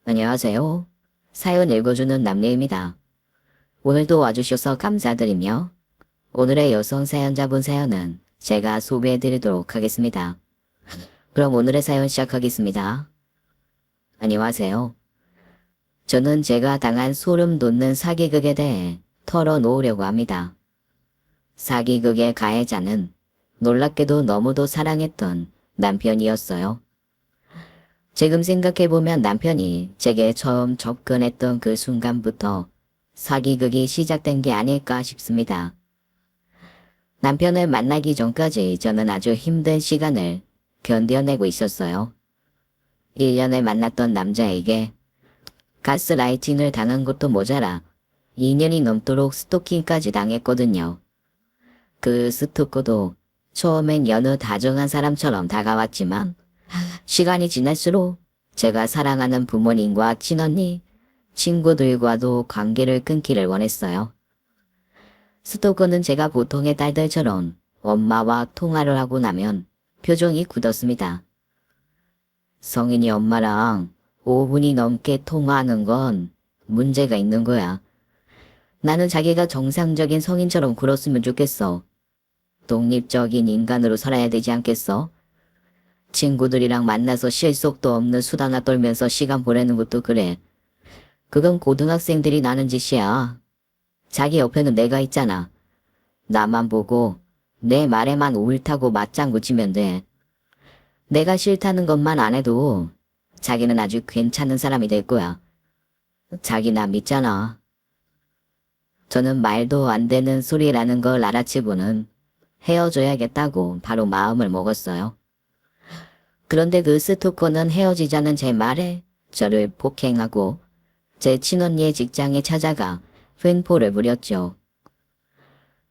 안녕하세요. 사연 읽어주는 남녀입니다. 오늘도 와주셔서 감사드리며 오늘의 여성 사연자분 사연은 제가 소개해드리도록 하겠습니다. 그럼 오늘의 사연 시작하겠습니다. 안녕하세요. 저는 제가 당한 소름 돋는 사기극에 대해 털어놓으려고 합니다. 사기극의 가해자는 놀랍게도 너무도 사랑했던 남편이었어요. 지금 생각해보면 남편이 제게 처음 접근했던 그 순간부터 사기극이 시작된 게 아닐까 싶습니다. 남편을 만나기 전까지 저는 아주 힘든 시간을 견뎌내고 있었어요. 1년을 만났던 남자에게 가스라이팅을 당한 것도 모자라 2년이 넘도록 스토킹까지 당했거든요. 그 스토커도 처음엔 여느 다정한 사람처럼 다가왔지만 시간이 지날수록 제가 사랑하는 부모님과 친언니, 친구들과도 관계를 끊기를 원했어요. 스토커는 제가 보통의 딸들처럼 엄마와 통화를 하고 나면 표정이 굳었습니다. 성인이 엄마랑 5분이 넘게 통화하는 건 문제가 있는 거야. 나는 자기가 정상적인 성인처럼 굴었으면 좋겠어. 독립적인 인간으로 살아야 되지 않겠어? 친구들이랑 만나서 실속도 없는 수다나 떨면서 시간 보내는 것도 그래. 그건 고등학생들이 나는 짓이야. 자기 옆에는 내가 있잖아. 나만 보고 내 말에만 옳다고 맞장구 치면 돼. 내가 싫다는 것만 안 해도 자기는 아주 괜찮은 사람이 될 거야. 자기 나 믿잖아. 저는 말도 안 되는 소리라는 걸 알아채고는 헤어져야겠다고 바로 마음을 먹었어요. 그런데 그 스토커는 헤어지자는 제 말에 저를 폭행하고 제 친언니의 직장에 찾아가 횡포를 부렸죠.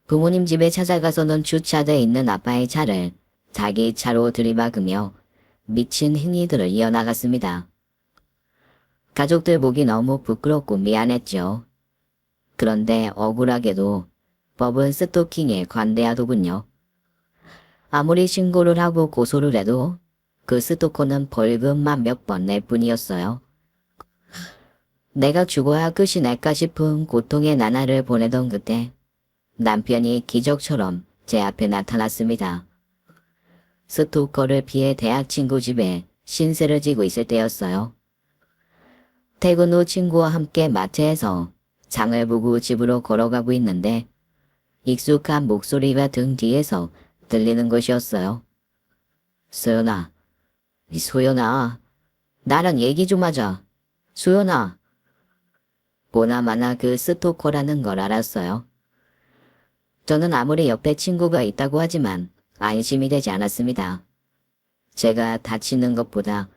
부모님 집에 찾아가서는 주차돼 있는 아빠의 차를 자기 차로 들이박으며 미친 행위들을 이어나갔습니다. 가족들 보기 너무 부끄럽고 미안했죠. 그런데 억울하게도 법은 스토킹에 관대하더군요. 아무리 신고를 하고 고소를 해도 그 스토커는 벌금만 몇 번 낼 뿐이었어요. 내가 죽어야 끝이 날까 싶은 고통의 나날을 보내던 그때 남편이 기적처럼 제 앞에 나타났습니다. 스토커를 피해 대학 친구 집에 신세를 지고 있을 때였어요. 퇴근 후 친구와 함께 마트에서 장을 보고 집으로 걸어가고 있는데 익숙한 목소리가 등 뒤에서 들리는 것이었어요. 소연아, 나랑 얘기 좀 하자. 소연아. 보나마나 그 스토커라는 걸 알았어요. 저는 아무리 옆에 친구가 있다고 하지만 안심이 되지 않았습니다. 제가 다치는 것보다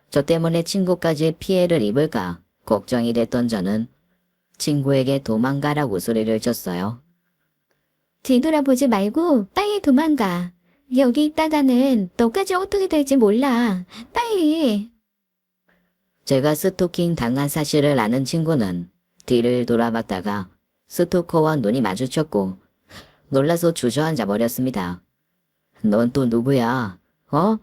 저 때문에 친구까지 피해를 입을까 걱정이 됐던 저는 친구에게 도망가라고 소리를 쳤어요. 뒤돌아보지 말고 빨리 도망가. 여기 있다가는 너까지 어떻게 될지 몰라. 빨리. 제가 스토킹 당한 사실을 아는 친구는 뒤를 돌아봤다가 스토커와 눈이 마주쳤고 놀라서 주저앉아 버렸습니다. 넌 또 누구야? 어?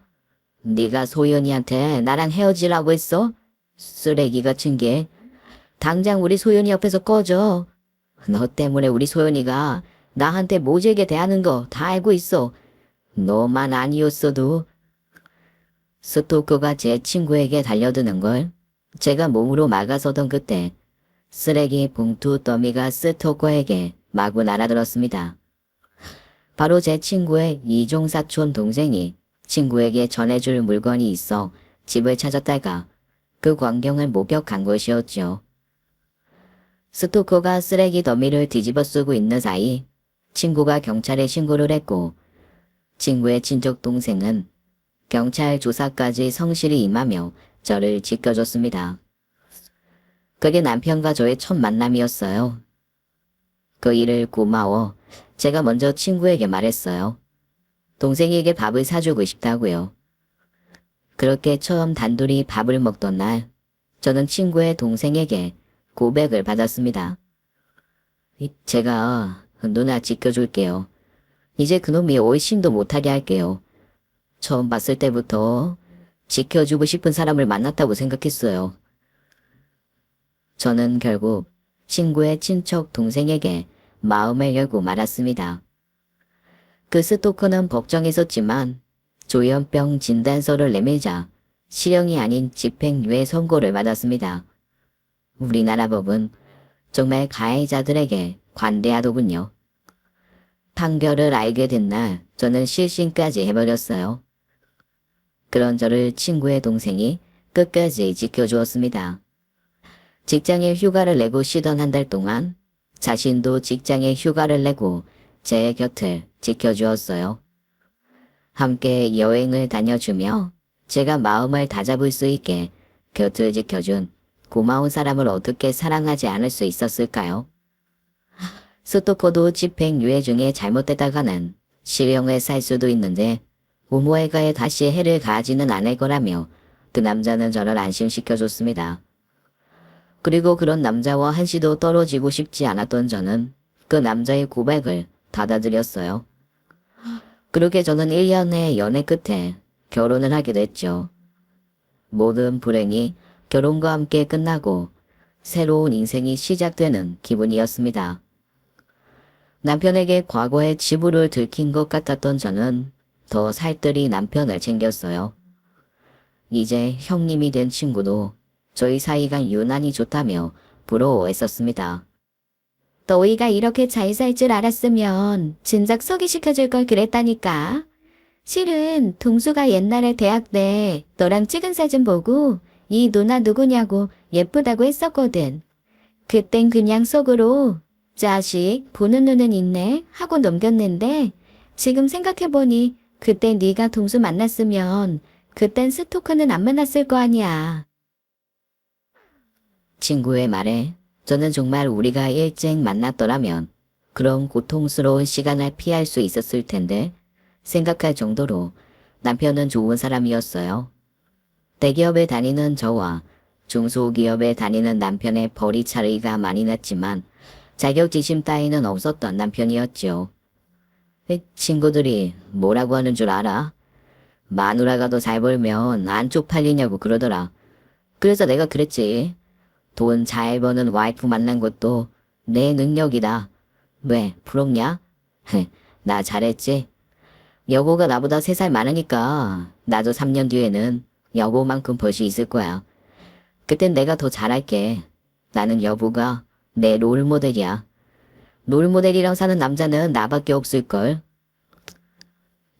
네가 소연이한테 나랑 헤어지라고 했어? 쓰레기 같은 게. 당장 우리 소연이 옆에서 꺼져. 너 때문에 우리 소연이가 나한테 모질게 대하는 거 다 알고 있어. 너만 아니었어도. 스토커가 제 친구에게 달려드는 걸 제가 몸으로 막아서던 그때 쓰레기 봉투 더미가 스토커에게 마구 날아들었습니다. 바로 제 친구의 이종사촌 동생이 친구에게 전해줄 물건이 있어 집을 찾았다가 그 광경을 목격한 것이었죠. 스토커가 쓰레기 더미를 뒤집어 쓰고 있는 사이 친구가 경찰에 신고를 했고 친구의 친척 동생은 경찰 조사까지 성실히 임하며 저를 지켜줬습니다. 그게 남편과 저의 첫 만남이었어요. 그 일을 고마워 제가 먼저 친구에게 말했어요. 동생에게 밥을 사주고 싶다고요. 그렇게 처음 단둘이 밥을 먹던 날 저는 친구의 동생에게 고백을 받았습니다. 제가 누나 지켜줄게요. 이제 그놈이 얼씬도 못하게 할게요. 처음 봤을 때부터 지켜주고 싶은 사람을 만났다고 생각했어요. 저는 결국 친구의 친척 동생에게 마음을 열고 말았습니다. 그 스토커는 법정했었지만 조현병 진단서를 내밀자 실형이 아닌 집행유예 선고를 받았습니다. 우리나라 법은 정말 가해자들에게 관대하더군요. 판결을 알게 된 날 저는 실신까지 해버렸어요. 그런 저를 친구의 동생이 끝까지 지켜주었습니다. 직장에 휴가를 내고 쉬던 한 달 동안 자신도 직장에 휴가를 내고 제 곁을 지켜주었어요. 함께 여행을 다녀주며 제가 마음을 다잡을 수 있게 곁을 지켜준 고마운 사람을 어떻게 사랑하지 않을 수 있었을까요? 스토커도 집행유예 중에 잘못되다가는 실형을 살 수도 있는데 부모애가에 다시 해를 가하지는 않을 거라며 그 남자는 저를 안심시켜줬습니다. 그리고 그런 남자와 한시도 떨어지고 싶지 않았던 저는 그 남자의 고백을 받아들였어요. 그렇게 저는 1년의 연애 끝에 결혼을 하게 됐죠. 모든 불행이 결혼과 함께 끝나고 새로운 인생이 시작되는 기분이었습니다. 남편에게 과거의 지부를 들킨 것 같았던 저는 더 살뜰히 남편을 챙겼어요. 이제 형님이 된 친구도 저희 사이가 유난히 좋다며 부러워했었습니다. 너희가 이렇게 잘 살 줄 알았으면 진작 소개시켜줄 걸 그랬다니까. 실은 동수가 옛날에 대학 때 너랑 찍은 사진 보고 이 누나 누구냐고 예쁘다고 했었거든. 그땐 그냥 속으로 자식 보는 눈은 있네 하고 넘겼는데 지금 생각해보니 그때 네가 동수 만났으면 그땐 스토커는 안 만났을 거 아니야. 친구의 말에 저는 정말 우리가 일찍 만났더라면 그런 고통스러운 시간을 피할 수 있었을 텐데 생각할 정도로 남편은 좋은 사람이었어요. 대기업에 다니는 저와 중소기업에 다니는 남편의 벌이 차이가 많이 났지만 자격지심 따위는 없었던 남편이었죠. 친구들이 뭐라고 하는 줄 알아? 마누라가 더 잘 벌면 안 쪽팔리냐고 그러더라. 그래서 내가 그랬지. 돈 잘 버는 와이프 만난 것도 내 능력이다. 왜 부럽냐? 나 잘했지. 여보가 나보다 3살 많으니까 나도 3년 뒤에는 여보만큼 벌 수 있을 거야. 그땐 내가 더 잘할게. 나는 여보가 내 롤모델이야. 롤모델이랑 사는 남자는 나밖에 없을걸.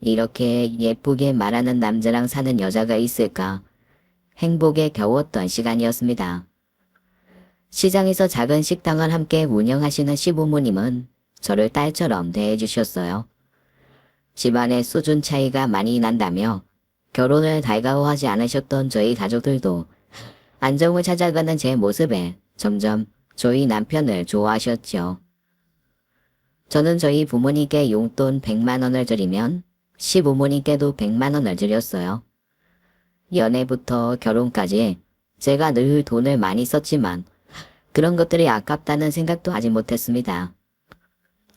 이렇게 예쁘게 말하는 남자랑 사는 여자가 있을까? 행복에 겨웠던 시간이었습니다. 시장에서 작은 식당을 함께 운영하시는 시부모님은 저를 딸처럼 대해주셨어요. 집안의 수준 차이가 많이 난다며 결혼을 달가워하지 않으셨던 저희 가족들도 안정을 찾아가는 제 모습에 점점 저희 남편을 좋아하셨죠. 저는 저희 부모님께 용돈 100만 원을 드리면 시부모님께도 100만 원을 드렸어요. 연애부터 결혼까지 제가 늘 돈을 많이 썼지만 그런 것들이 아깝다는 생각도 하지 못했습니다.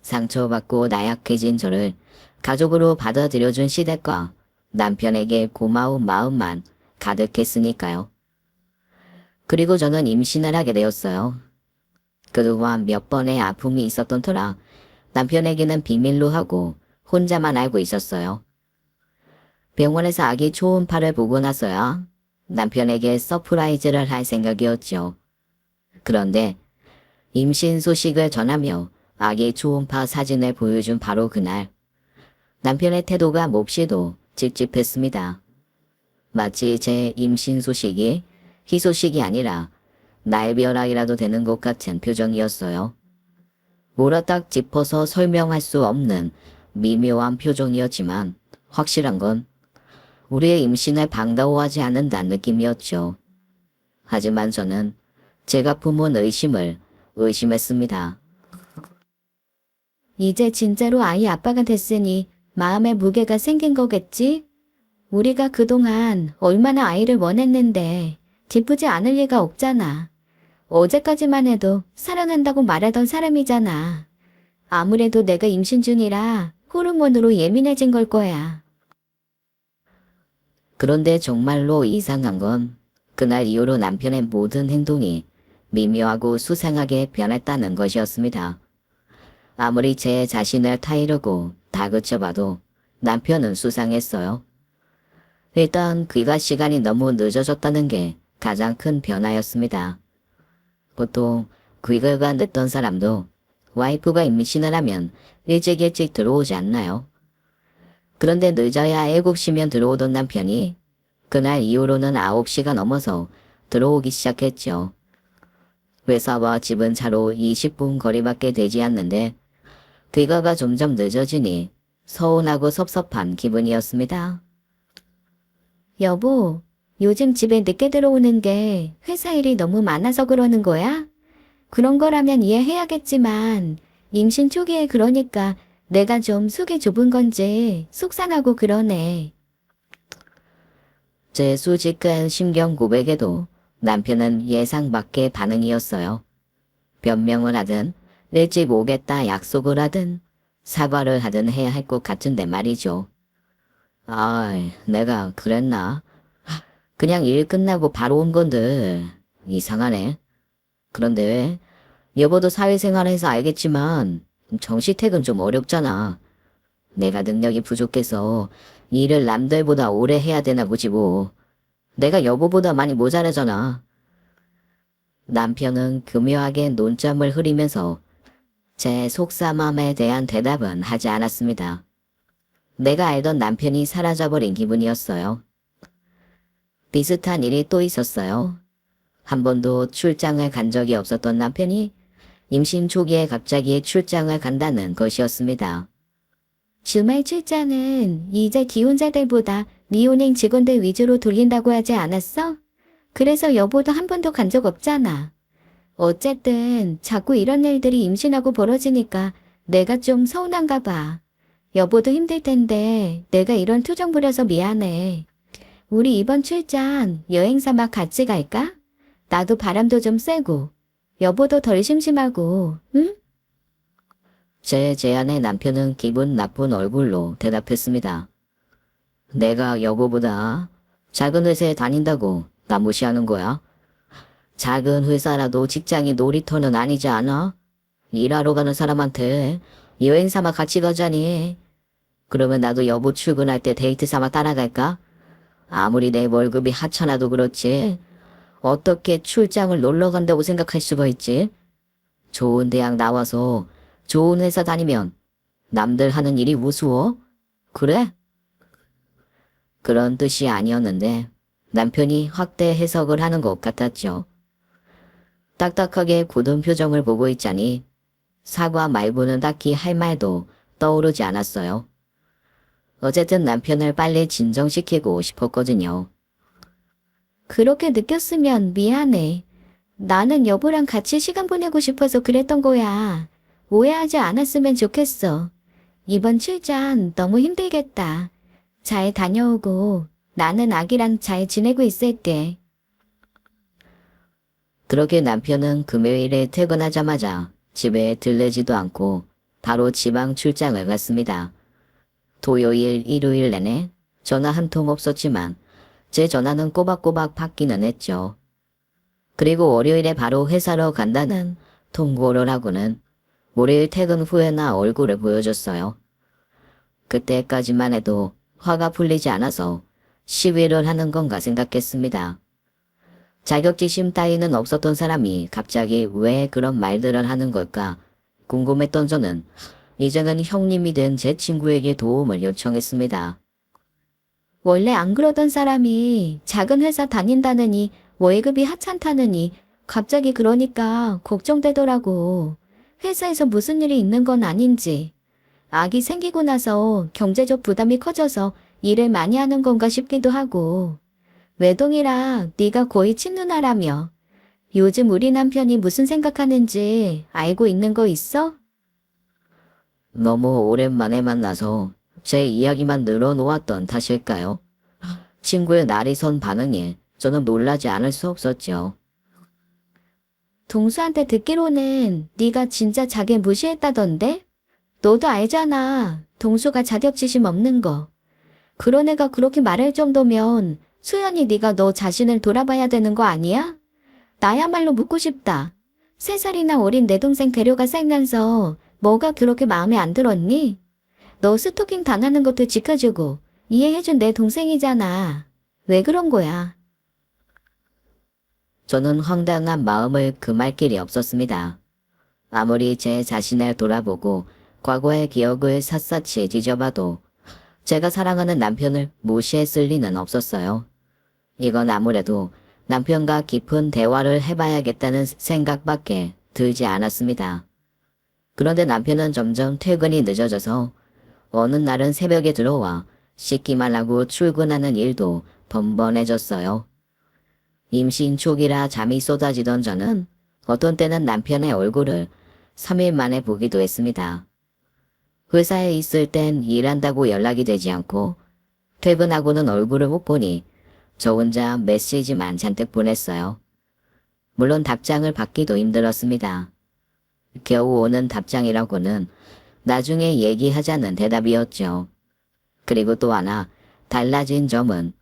상처받고 나약해진 저를 가족으로 받아들여준 시댁과 남편에게 고마운 마음만 가득했으니까요. 그리고 저는 임신을 하게 되었어요. 그동안 몇 번의 아픔이 있었던 터라 남편에게는 비밀로 하고 혼자만 알고 있었어요. 병원에서 아기 초음파를 보고 나서야 남편에게 서프라이즈를 할 생각이었죠. 그런데 임신 소식을 전하며 아기 초음파 사진을 보여준 바로 그날 남편의 태도가 몹시도 찝찝했습니다. 마치 제 임신 소식이 희소식이 아니라 날벼락이라도 되는 것 같은 표정이었어요. 몰아딱 짚어서 설명할 수 없는 미묘한 표정이었지만 확실한 건 우리의 임신을 반가워하지 않는다는 느낌이었죠. 하지만 저는 제가 품은 의심을 의심했습니다. 이제 진짜로 아이 아빠가 됐으니 마음의 무게가 생긴 거겠지? 우리가 그동안 얼마나 아이를 원했는데 기쁘지 않을 리가 없잖아. 어제까지만 해도 사랑한다고 말하던 사람이잖아. 아무래도 내가 임신 중이라 호르몬으로 예민해진 걸 거야. 그런데 정말로 이상한 건 그날 이후로 남편의 모든 행동이 미묘하고 수상하게 변했다는 것이었습니다. 아무리 제 자신을 타이르고 다그쳐봐도 남편은 수상했어요. 일단 귀가 시간이 너무 늦어졌다는 게 가장 큰 변화였습니다. 보통 귀가가 늦던 사람도 와이프가 임신을 하면 일찍 들어오지 않나요? 그런데 늦어야 7시면 들어오던 남편이 그날 이후로는 9시가 넘어서 들어오기 시작했죠. 회사와 집은 차로 20분 거리밖에 되지 않는데 귀가가 점점 늦어지니 서운하고 섭섭한 기분이었습니다. 여보, 요즘 집에 늦게 들어오는 게 회사 일이 너무 많아서 그러는 거야? 그런 거라면 이해해야겠지만 임신 초기에 그러니까 내가 좀 속이 좁은 건지 속상하고 그러네. 제 솔직한 심경 고백에도 남편은 예상 밖의 반응이었어요. 변명을 하든 일찍 오겠다 약속을 하든 사과를 하든 해야 할 것 같은데 말이죠. 내가 그랬나? 그냥 일 끝나고 바로 온 건데 이상하네. 그런데 왜? 여보도 사회생활해서 알겠지만 정시택은 좀 어렵잖아. 내가 능력이 부족해서 일을 남들보다 오래 해야 되나 보지 뭐. 내가 여보보다 많이 모자라잖아. 남편은 교묘하게 논점을 흐리면서 제 속삼함에 대한 대답은 하지 않았습니다. 내가 알던 남편이 사라져버린 기분이었어요. 비슷한 일이 또 있었어요. 한 번도 출장을 간 적이 없었던 남편이 임신 초기에 갑자기 출장을 간다는 것이었습니다. 주말 출장은 이제 기혼자들보다 미혼행 직원들 위주로 돌린다고 하지 않았어? 그래서 여보도 한 번도 간 적 없잖아. 어쨌든 자꾸 이런 일들이 임신하고 벌어지니까 내가 좀 서운한가 봐. 여보도 힘들 텐데 내가 이런 투정 부려서 미안해. 우리 이번 출장 여행 삼아 같이 갈까? 나도 바람도 좀 쐬고 여보도 덜 심심하고, 응? 제 제안에 남편은 기분 나쁜 얼굴로 대답했습니다. 내가 여보보다 작은 회사에 다닌다고 나 무시하는 거야? 작은 회사라도 직장이 놀이터는 아니지 않아? 일하러 가는 사람한테 여행 삼아 같이 가자니. 그러면 나도 여보 출근할 때 데이트 삼아 따라갈까? 아무리 내 월급이 하찮아도 그렇지. 어떻게 출장을 놀러 간다고 생각할 수가 있지? 좋은 대학 나와서 좋은 회사 다니면 남들 하는 일이 우스워? 그래? 그런 뜻이 아니었는데 남편이 확대 해석을 하는 것 같았죠. 딱딱하게 굳은 표정을 보고 있자니 사과 말고는 딱히 할 말도 떠오르지 않았어요. 어쨌든 남편을 빨리 진정시키고 싶었거든요. 그렇게 느꼈으면 미안해. 나는 여보랑 같이 시간 보내고 싶어서 그랬던 거야. 오해하지 않았으면 좋겠어. 이번 출장 너무 힘들겠다. 잘 다녀오고 나는 아기랑 잘 지내고 있을게. 그렇게 남편은 금요일에 퇴근하자마자 집에 들르지도 않고 바로 지방 출장을 갔습니다. 토요일, 일요일 내내 전화 한 통 없었지만 제 전화는 꼬박꼬박 받기는 했죠. 그리고 월요일에 바로 회사로 간다는 통보를 하고는 월요일 퇴근 후에나 얼굴을 보여줬어요. 그때까지만 해도 화가 풀리지 않아서 시위를 하는 건가 생각했습니다. 자격지심 따위는 없었던 사람이 갑자기 왜 그런 말들을 하는 걸까 궁금했던 저는 이제는 형님이 된 제 친구에게 도움을 요청했습니다. 원래 안 그러던 사람이 작은 회사 다닌다느니 월급이 하찮다느니 갑자기 그러니까 걱정되더라고. 회사에서 무슨 일이 있는 건 아닌지. 아기 생기고 나서 경제적 부담이 커져서 일을 많이 하는 건가 싶기도 하고. 외동이라 네가 거의 친누나라며. 요즘 우리 남편이 무슨 생각하는지 알고 있는 거 있어? 너무 오랜만에 만나서 제 이야기만 늘어놓았던 탓일까요? 친구의 날이 선 반응에 저는 놀라지 않을 수 없었죠. 동수한테 듣기로는 네가 진짜 자기 무시했다던데? 너도 알잖아. 동수가 자격지심 없는 거. 그런 애가 그렇게 말할 정도면 수연이 네가 너 자신을 돌아봐야 되는 거 아니야? 나야말로 묻고 싶다. 3살이나 어린 내 동생 데려가 살면서 뭐가 그렇게 마음에 안 들었니? 너 스토킹 당하는 것도 지켜주고 이해해준 내 동생이잖아. 왜 그런 거야? 저는 황당한 마음을 금할 길이 없었습니다. 아무리 제 자신을 돌아보고 과거의 기억을 샅샅이 뒤져봐도 제가 사랑하는 남편을 무시했을 리는 없었어요. 이건 아무래도 남편과 깊은 대화를 해봐야겠다는 생각밖에 들지 않았습니다. 그런데 남편은 점점 퇴근이 늦어져서 어느 날은 새벽에 들어와 씻기만 하고 출근하는 일도 번번해졌어요. 임신 초기라 잠이 쏟아지던 저는 어떤 때는 남편의 얼굴을 3일 만에 보기도 했습니다. 회사에 있을 땐 일한다고 연락이 되지 않고 퇴근하고는 얼굴을 못 보니 저 혼자 메시지만 잔뜩 보냈어요. 물론 답장을 받기도 힘들었습니다. 겨우 오는 답장이라고는 나중에 얘기하자는 대답이었죠. 그리고 또 하나 달라진 점은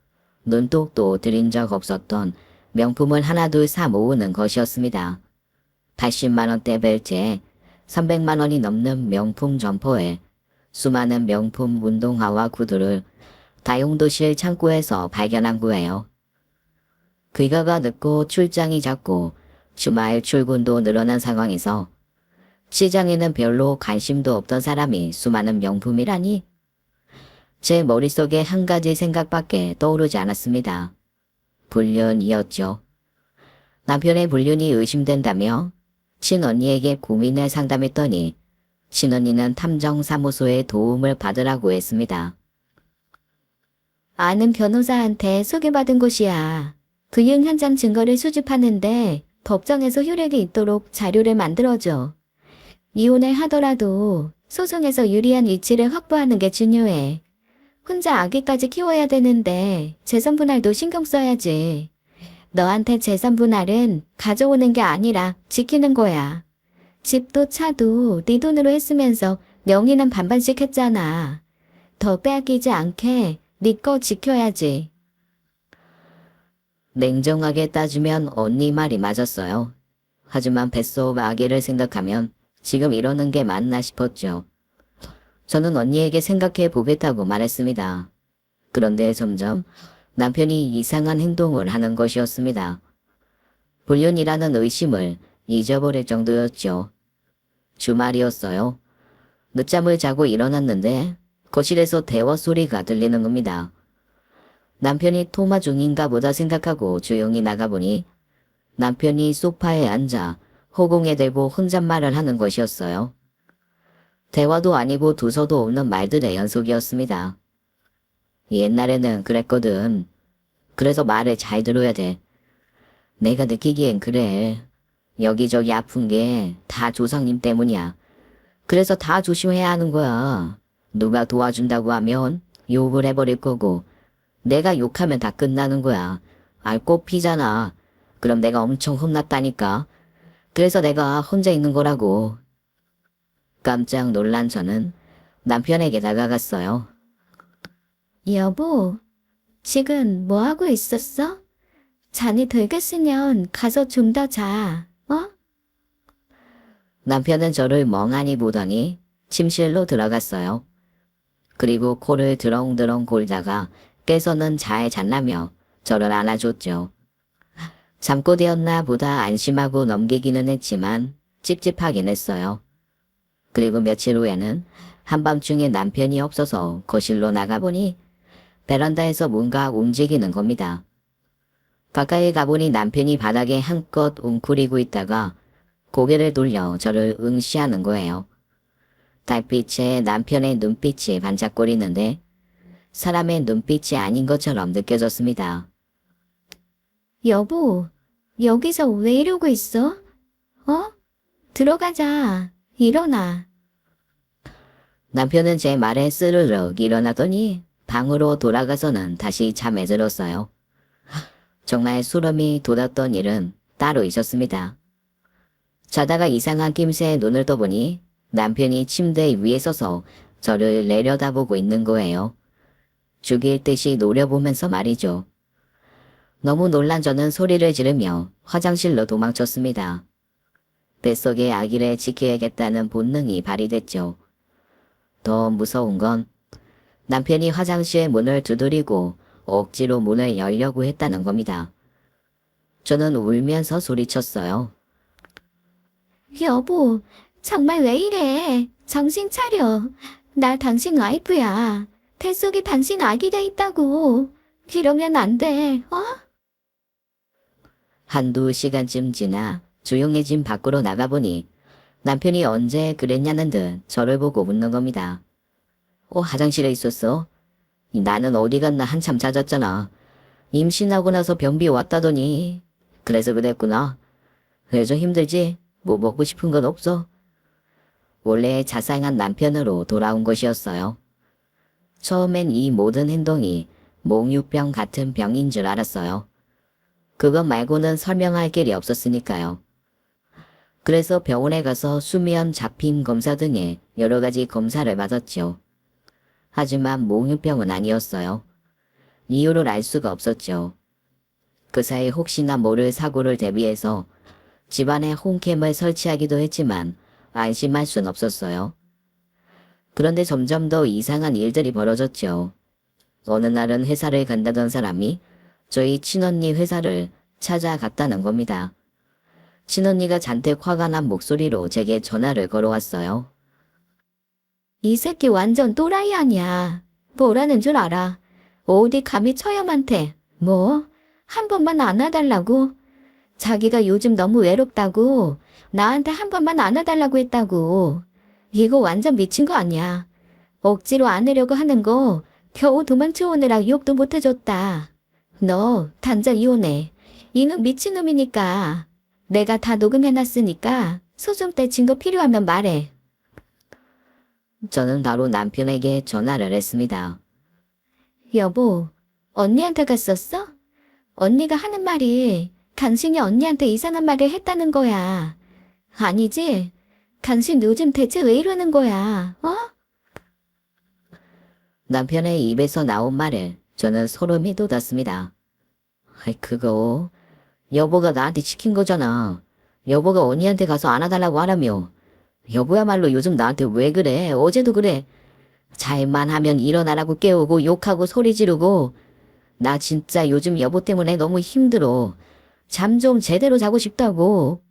눈독도 들인 적 없었던 명품을 하나둘 사 모으는 것이었습니다. 80만원대 벨트에 300만원이 넘는 명품 점퍼에 수많은 명품 운동화와 구두를 다용도실 창고에서 발견한 거예요. 귀가가 늦고 출장이 잦고 주말 출근도 늘어난 상황에서 시장에는 별로 관심도 없던 사람이 수많은 명품이라니 제 머릿속에 한 가지 생각밖에 떠오르지 않았습니다. 불륜이었죠. 남편의 불륜이 의심된다며 친언니에게 고민을 상담했더니 친언니는 탐정사무소의 도움을 받으라고 했습니다. 아는 변호사한테 소개받은 곳이야. 불륜 현장 증거를 수집하는데 법정에서 효력이 있도록 자료를 만들어줘. 이혼을 하더라도 소송에서 유리한 위치를 확보하는 게 중요해. 혼자 아기까지 키워야 되는데 재산 분할도 신경 써야지. 너한테 재산 분할은 가져오는 게 아니라 지키는 거야. 집도 차도 네 돈으로 했으면서 명의는 반반씩 했잖아. 더 빼앗기지 않게 네 거 지켜야지. 냉정하게 따지면 언니 말이 맞았어요. 하지만 뱃속 아기를 생각하면 지금 이러는 게 맞나 싶었죠. 저는 언니에게 생각해 보겠다고 말했습니다. 그런데 점점 남편이 이상한 행동을 하는 것이었습니다. 불륜이라는 의심을 잊어버릴 정도였죠. 주말이었어요. 늦잠을 자고 일어났는데 거실에서 대화 소리가 들리는 겁니다. 남편이 통화 중인가 보다 생각하고 조용히 나가보니 남편이 소파에 앉아 허공에 대고 혼잣말을 하는 것이었어요. 대화도 아니고 두서도 없는 말들의 연속이었습니다. 옛날에는 그랬거든. 그래서 말을 잘 들어야 돼. 내가 느끼기엔 그래. 여기저기 아픈 게 다 조상님 때문이야. 그래서 다 조심해야 하는 거야. 누가 도와준다고 하면 욕을 해버릴 거고 내가 욕하면 다 끝나는 거야. 알고 피잖아. 그럼 내가 엄청 혼났다니까. 그래서 내가 혼자 있는 거라고. 깜짝 놀란 저는 남편에게 다가갔어요. 여보, 지금 뭐 하고 있었어? 잠이 들겠으면 가서 좀 더 자, 어? 남편은 저를 멍하니 보더니 침실로 들어갔어요. 그리고 코를 드렁드렁 골다가 깨서는 잘 잤나며 저를 안아줬죠. 잠꼬대였나 보다 안심하고 넘기기는 했지만 찝찝하긴 했어요. 그리고 며칠 후에는 한밤중에 남편이 없어서 거실로 나가보니 베란다에서 뭔가 움직이는 겁니다. 가까이 가보니 남편이 바닥에 한껏 웅크리고 있다가 고개를 돌려 저를 응시하는 거예요. 달빛에 남편의 눈빛이 반짝거리는데 사람의 눈빛이 아닌 것처럼 느껴졌습니다. 여보, 여기서 왜 이러고 있어? 어? 들어가자. 일어나. 남편은 제 말에 스르륵 일어나더니 방으로 돌아가서는 다시 잠에 들었어요. 정말 소름이 돋았던 일은 따로 있었습니다. 자다가 이상한 낌새에 눈을 떠보니 남편이 침대 위에 서서 저를 내려다보고 있는 거예요. 죽일 듯이 노려보면서 말이죠. 너무 놀란 저는 소리를 지르며 화장실로 도망쳤습니다. 뱃속의 아기를 지켜야겠다는 본능이 발휘됐죠. 더 무서운 건 남편이 화장실 문을 두드리고 억지로 문을 열려고 했다는 겁니다. 저는 울면서 소리쳤어요. 여보, 정말 왜 이래? 정신 차려. 나 당신 와이프야. 뱃속에 당신 아기가 있다고. 이러면 안 돼, 어? 한두 시간쯤 지나 조용해진 밖으로 나가보니 남편이 언제 그랬냐는 듯 저를 보고 묻는 겁니다. 화장실에 있었어? 나는 어디 갔나 한참 찾았잖아. 임신하고 나서 변비 왔다더니. 그래서 그랬구나. 왜 좀 힘들지? 뭐 먹고 싶은 건 없어? 원래 자상한 남편으로 돌아온 것이었어요. 처음엔 이 모든 행동이 몽유병 같은 병인 줄 알았어요. 그것 말고는 설명할 길이 없었으니까요. 그래서 병원에 가서 수면 잡힘 검사 등의 여러 가지 검사를 받았죠. 하지만 몽유병은 아니었어요. 이유를 알 수가 없었죠. 그 사이 혹시나 모를 사고를 대비해서 집안에 홈캠을 설치하기도 했지만 안심할 순 없었어요. 그런데 점점 더 이상한 일들이 벌어졌죠. 어느 날은 회사를 간다던 사람이 저희 친언니 회사를 찾아갔다는 겁니다. 친언니가 잔뜩 화가 난 목소리로 제게 전화를 걸어왔어요. 이 새끼 완전 또라이 아니야. 뭐라는 줄 알아. 어디 감히 처형한테. 뭐? 한 번만 안아달라고? 자기가 요즘 너무 외롭다고. 나한테 한 번만 안아달라고 했다고. 이거 완전 미친 거 아니야. 억지로 안으려고 하는 거 겨우 도망쳐 오느라 욕도 못 해줬다. 너 당장 이혼해. 이놈 미친놈이니까. 내가 다 녹음해놨으니까 소송 때 증거 필요하면 말해. 저는 바로 남편에게 전화를 했습니다. 여보, 언니한테 갔었어? 언니가 하는 말이 당신이 언니한테 이상한 말을 했다는 거야. 아니지? 당신 요즘 대체 왜 이러는 거야, 어? 남편의 입에서 나온 말을 저는 소름이 돋았습니다. 그거 여보가 나한테 시킨 거잖아. 여보가 언니한테 가서 안아달라고 하라며. 여보야말로 요즘 나한테 왜 그래? 어제도 그래. 잘만 하면 일어나라고 깨우고 욕하고 소리 지르고. 나 진짜 요즘 여보 때문에 너무 힘들어. 잠 좀 제대로 자고 싶다고.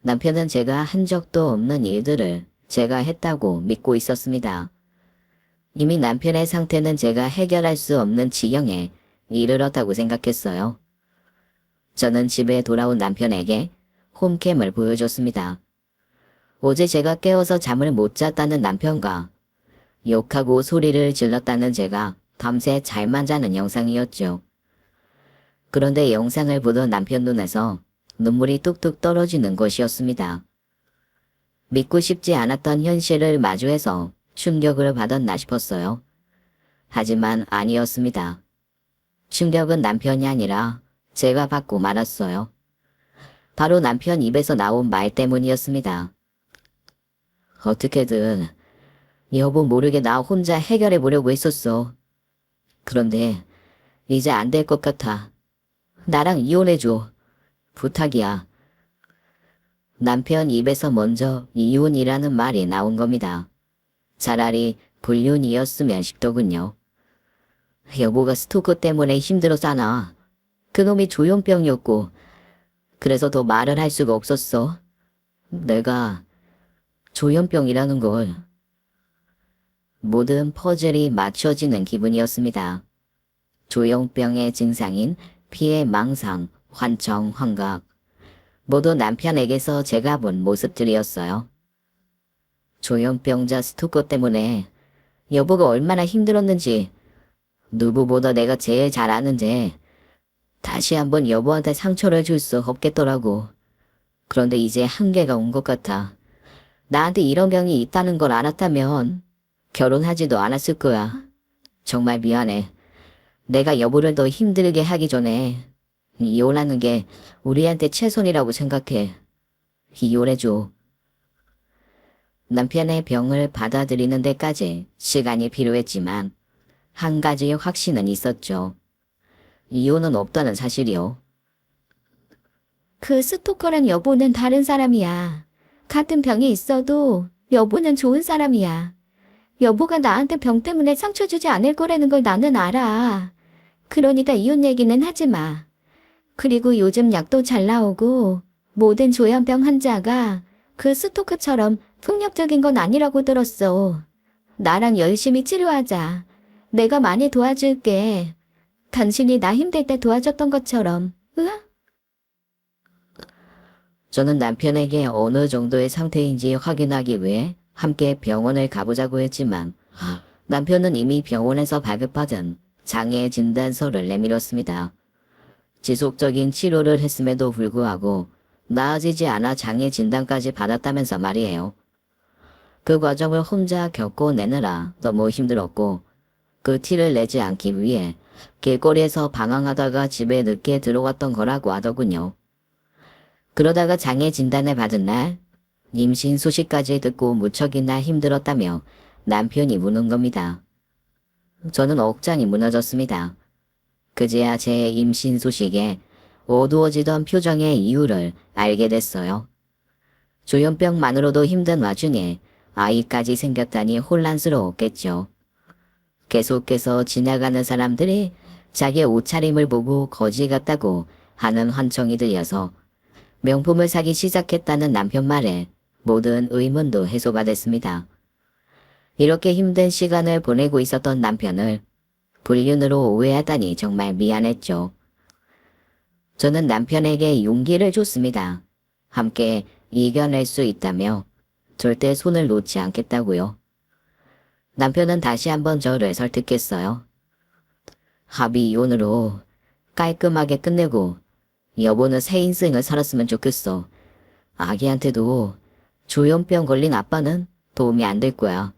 남편은 제가 한 적도 없는 일들을 제가 했다고 믿고 있었습니다. 이미 남편의 상태는 제가 해결할 수 없는 지경에 이르렀다고 생각했어요. 저는 집에 돌아온 남편에게 홈캠을 보여줬습니다. 어제 제가 깨워서 잠을 못 잤다는 남편과 욕하고 소리를 질렀다는 제가 밤새 잘만 자는 영상이었죠. 그런데 영상을 보던 남편 눈에서 눈물이 뚝뚝 떨어지는 것이었습니다. 믿고 싶지 않았던 현실을 마주해서 충격을 받았나 싶었어요. 하지만 아니었습니다. 충격은 남편이 아니라 제가 받고 말았어요. 바로 남편 입에서 나온 말 때문이었습니다. 어떻게든 여보 모르게 나 혼자 해결해 보려고 했었어. 그런데 이제 안 될 것 같아. 나랑 이혼해줘. 부탁이야. 남편 입에서 먼저 이혼이라는 말이 나온 겁니다. 차라리 불륜이었으면 싶더군요. 여보가 스토커 때문에 힘들었잖아. 그놈이 조현병이었고 그래서 더 말을 할 수가 없었어. 내가 조현병이라는 걸. 모든 퍼즐이 맞춰지는 기분이었습니다. 조현병의 증상인 피해 망상, 환청, 환각 모두 남편에게서 제가 본 모습들이었어요. 조현병자 스토커 때문에 여보가 얼마나 힘들었는지 누구보다 내가 제일 잘 아는데 다시 한번 여보한테 상처를 줄 수 없겠더라고. 그런데 이제 한계가 온 것 같아. 나한테 이런 병이 있다는 걸 알았다면 결혼하지도 않았을 거야. 정말 미안해. 내가 여보를 더 힘들게 하기 전에 이혼하는 게 우리한테 최선이라고 생각해. 이혼해줘. 남편의 병을 받아들이는 데까지 시간이 필요했지만 한 가지의 확신은 있었죠. 이유는 없다는 사실이요. 그 스토커랑 여보는 다른 사람이야. 같은 병이 있어도 여보는 좋은 사람이야. 여보가 나한테 병 때문에 상처 주지 않을 거라는 걸 나는 알아. 그러니까 이혼 얘기는 하지 마. 그리고 요즘 약도 잘 나오고 모든 조현병 환자가 그 스토커처럼 폭력적인 건 아니라고 들었어. 나랑 열심히 치료하자. 내가 많이 도와줄게. 당신이 나 힘들 때 도와줬던 것처럼. 으아? 저는 남편에게 어느 정도의 상태인지 확인하기 위해 함께 병원을 가보자고 했지만 남편은 이미 병원에서 발급받은 장애 진단서를 내밀었습니다. 지속적인 치료를 했음에도 불구하고 나아지지 않아 장애 진단까지 받았다면서 말이에요. 그 과정을 혼자 겪어내느라 너무 힘들었고 그 티를 내지 않기 위해 길거리에서 방황하다가 집에 늦게 들어왔던 거라고 하더군요. 그러다가 장애 진단을 받은 날 임신 소식까지 듣고 무척이나 힘들었다며 남편이 우는 겁니다. 저는 억장이 무너졌습니다. 그제야 제 임신 소식에 어두워지던 표정의 이유를 알게 됐어요. 조현병만으로도 힘든 와중에 아이까지 생겼다니 혼란스러웠겠죠. 계속해서 지나가는 사람들이 자기 옷차림을 보고 거지 같다고 하는 환청이 들려서 명품을 사기 시작했다는 남편 말에 모든 의문도 해소가 됐습니다. 이렇게 힘든 시간을 보내고 있었던 남편을 불륜으로 오해하다니 정말 미안했죠. 저는 남편에게 용기를 줬습니다. 함께 이겨낼 수 있다며 절대 손을 놓지 않겠다고요. 남편은 다시 한번 저를 설득했어요. 합의 이혼으로 깔끔하게 끝내고 여보는 새 인생을 살았으면 좋겠어. 아기한테도 조현병 걸린 아빠는 도움이 안 될 거야.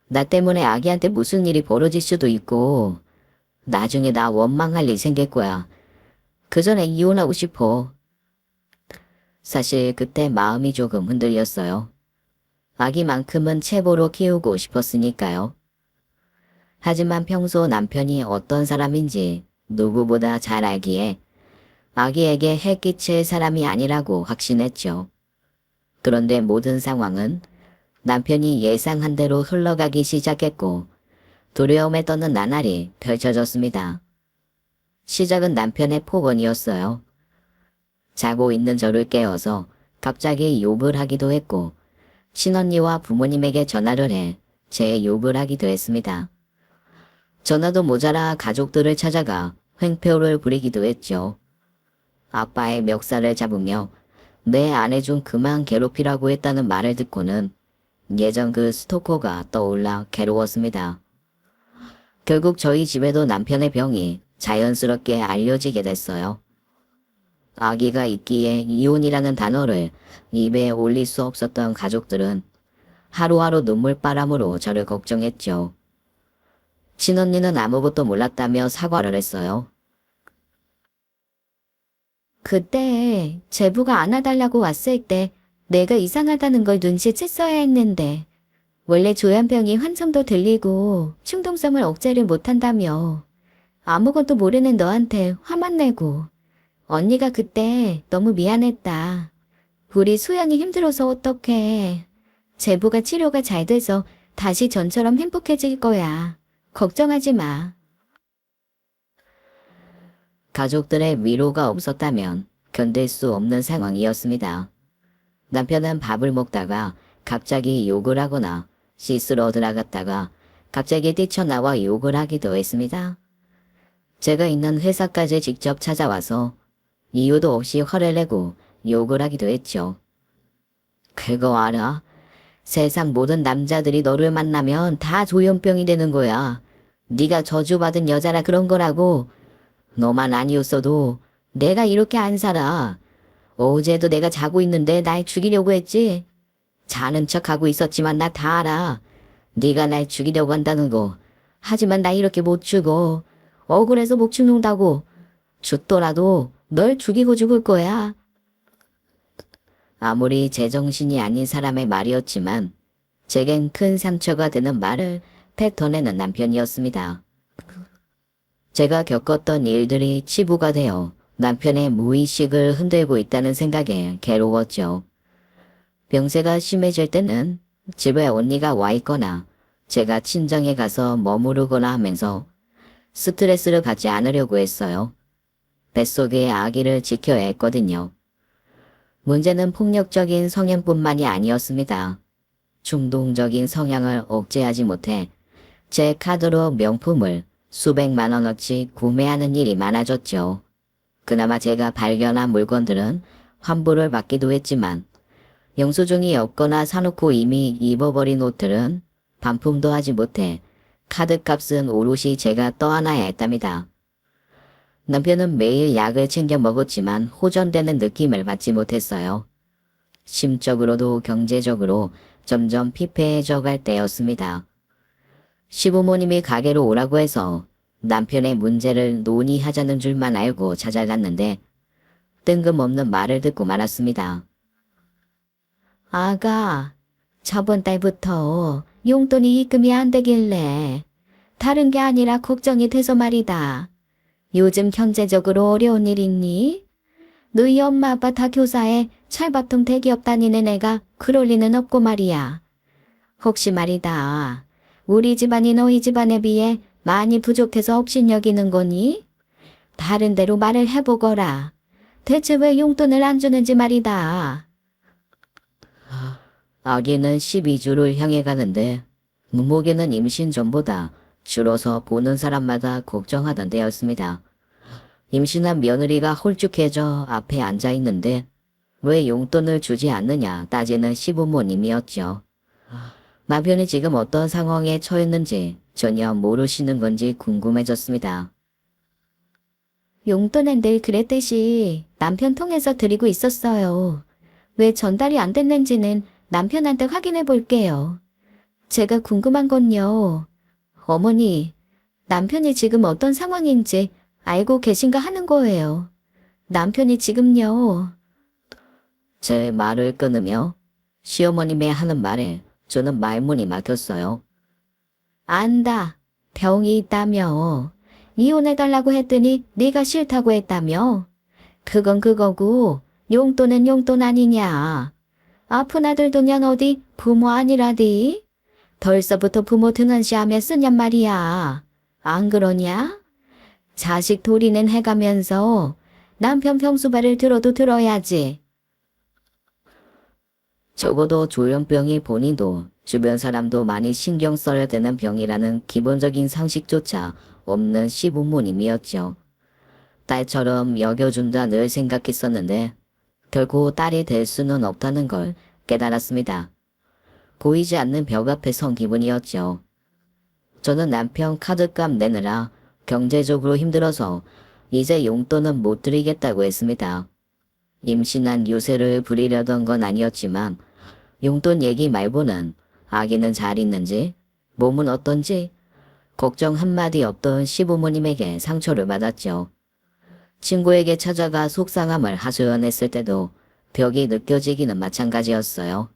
나 때문에 아기한테 무슨 일이 벌어질 수도 있고 나중에 나 원망할 일 생길 거야. 그 전에 이혼하고 싶어. 사실 그때 마음이 조금 흔들렸어요. 아기만큼은 체보로 키우고 싶었으니까요. 하지만 평소 남편이 어떤 사람인지 누구보다 잘 알기에 아기에게 해 끼칠 사람이 아니라고 확신했죠. 그런데 모든 상황은 남편이 예상한 대로 흘러가기 시작했고 두려움에 떠는 나날이 펼쳐졌습니다. 시작은 남편의 폭언이었어요. 자고 있는 저를 깨워서 갑자기 욕을 하기도 했고 친언니와 부모님에게 전화를 해 제 욕을 하기도 했습니다. 전화도 모자라 가족들을 찾아가 횡표를 부리기도 했죠. 아빠의 멱살을 잡으며 내 아내 좀 그만 괴롭히라고 했다는 말을 듣고는 예전 그 스토커가 떠올라 괴로웠습니다. 결국 저희 집에도 남편의 병이 자연스럽게 알려지게 됐어요. 아기가 있기에 이혼이라는 단어를 입에 올릴 수 없었던 가족들은 하루하루 눈물바람으로 저를 걱정했죠. 친언니는 아무것도 몰랐다며 사과를 했어요. 그때 제부가 안아달라고 왔을 때 내가 이상하다는 걸 눈치챘어야 했는데 원래 조현병이 환청도 들리고 충동성을 억제를 못한다며 아무것도 모르는 너한테 화만 내고 언니가 그때 너무 미안했다. 우리 수연이 힘들어서 어떡해. 제부가 치료가 잘 돼서 다시 전처럼 행복해질 거야. 걱정하지 마. 가족들의 위로가 없었다면 견딜 수 없는 상황이었습니다. 남편은 밥을 먹다가 갑자기 욕을 하거나 씻으러 들어갔다가 갑자기 뛰쳐나와 욕을 하기도 했습니다. 제가 있는 회사까지 직접 찾아와서 이유도 없이 화를 내고 욕을 하기도 했죠. 그거 알아? 세상 모든 남자들이 너를 만나면 다 조현병이 되는 거야. 네가 저주받은 여자라 그런 거라고. 너만 아니었어도 내가 이렇게 안 살아. 어제도 내가 자고 있는데 날 죽이려고 했지. 자는 척하고 있었지만 나 다 알아. 네가 날 죽이려고 한다는 거. 하지만 나 이렇게 못 죽어. 억울해서 못 죽는다고. 죽더라도 널 죽이고 죽을 거야. 아무리 제정신이 아닌 사람의 말이었지만 제겐 큰 상처가 되는 말을 뱉어내는 남편이었습니다. 제가 겪었던 일들이 치부가 되어 남편의 무의식을 흔들고 있다는 생각에 괴로웠죠. 병세가 심해질 때는 집에 언니가 와 있거나 제가 친정에 가서 머무르거나 하면서 스트레스를 받지 않으려고 했어요. 뱃속의 아기를 지켜야 했거든요. 문제는 폭력적인 성향뿐만이 아니었습니다. 충동적인 성향을 억제하지 못해 제 카드로 명품을 수백만 원어치 구매하는 일이 많아졌죠. 그나마 제가 발견한 물건들은 환불을 받기도 했지만 영수증이 없거나 사놓고 이미 입어버린 옷들은 반품도 하지 못해 카드값은 오롯이 제가 떠안아야 했답니다. 남편은 매일 약을 챙겨 먹었지만 호전되는 느낌을 받지 못했어요. 심적으로도 경제적으로 점점 피폐해져 갈 때였습니다. 시부모님이 가게로 오라고 해서 남편의 문제를 논의하자는 줄만 알고 찾아갔는데 뜬금없는 말을 듣고 말았습니다. 아가, 저번 달부터 용돈이 입금이 안 되길래 다른 게 아니라 걱정이 돼서 말이다. 요즘 경제적으로 어려운 일 있니? 너희 엄마 아빠 다 교사에 찰밥통 대기업 다니는 애가 그럴 리는 없고 말이야. 혹시 말이다. 우리 집안이 너희 집안에 비해 많이 부족해서 업신여기는 거니? 다른 데로 말을 해보거라. 대체 왜 용돈을 안 주는지 말이다. 아기는 12주를 향해 가는데 몸무게는 임신 전보다 줄어서 보는 사람마다 걱정하던 때였습니다. 임신한 며느리가 홀쭉해져 앞에 앉아 있는데 왜 용돈을 주지 않느냐 따지는 시부모님이었죠. 남편이 지금 어떤 상황에 처했는지 전혀 모르시는 건지 궁금해졌습니다. 용돈은 늘 그랬듯이 남편 통해서 드리고 있었어요. 왜 전달이 안 됐는지는 남편한테 확인해 볼게요. 제가 궁금한 건요. 어머니, 남편이 지금 어떤 상황인지 알고 계신가 하는 거예요. 남편이 지금요. 제 말을 끊으며 시어머님의 하는 말에 저는 말문이 막혔어요. 안다. 병이 있다며. 이혼해달라고 했더니 네가 싫다고 했다며. 그건 그거고 용돈은 용돈 아니냐. 아픈 아들 돈양 어디 부모 아니라디. 벌써부터 부모 등한시하며 쓰냔 말이야. 안 그러냐? 자식 도리는 해가면서 남편 평수발을 들어도 들어야지. 적어도 조현병이 본인도 주변 사람도 많이 신경 써야 되는 병이라는 기본적인 상식조차 없는 시부모님이었죠. 딸처럼 여겨준다 늘 생각했었는데 결코 딸이 될 수는 없다는 걸 깨달았습니다. 보이지 않는 벽 앞에 선 기분이었죠. 저는 남편 카드값 내느라 경제적으로 힘들어서 이제 용돈은 못 드리겠다고 했습니다. 임신한 유세를 부리려던 건 아니었지만 용돈 얘기 말고는 아기는 잘 있는지 몸은 어떤지 걱정 한마디 없던 시부모님에게 상처를 받았죠. 친구에게 찾아가 속상함을 하소연했을 때도 벽이 느껴지기는 마찬가지였어요.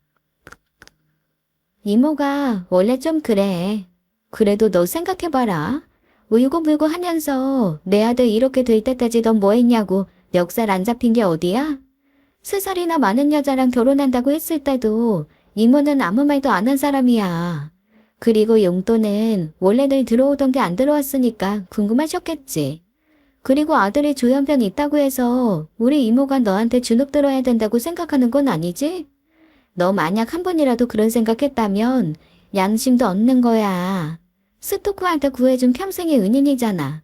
이모가 원래 좀 그래. 그래도 너 생각해봐라. 울고불고 하면서 내 아들 이렇게 될 때까지 넌 뭐 했냐고 멱살 안 잡힌 게 어디야? 3살이나 많은 여자랑 결혼한다고 했을 때도 이모는 아무 말도 안 한 사람이야. 그리고 용돈은 원래 늘 들어오던 게 안 들어왔으니까 궁금하셨겠지. 그리고 아들이 조현병 있다고 해서 우리 이모가 너한테 주눅 들어야 된다고 생각하는 건 아니지? 너 만약 한 번이라도 그런 생각했다면 양심도 없는 거야. 스토커한테 구해준 평생의 은인이잖아.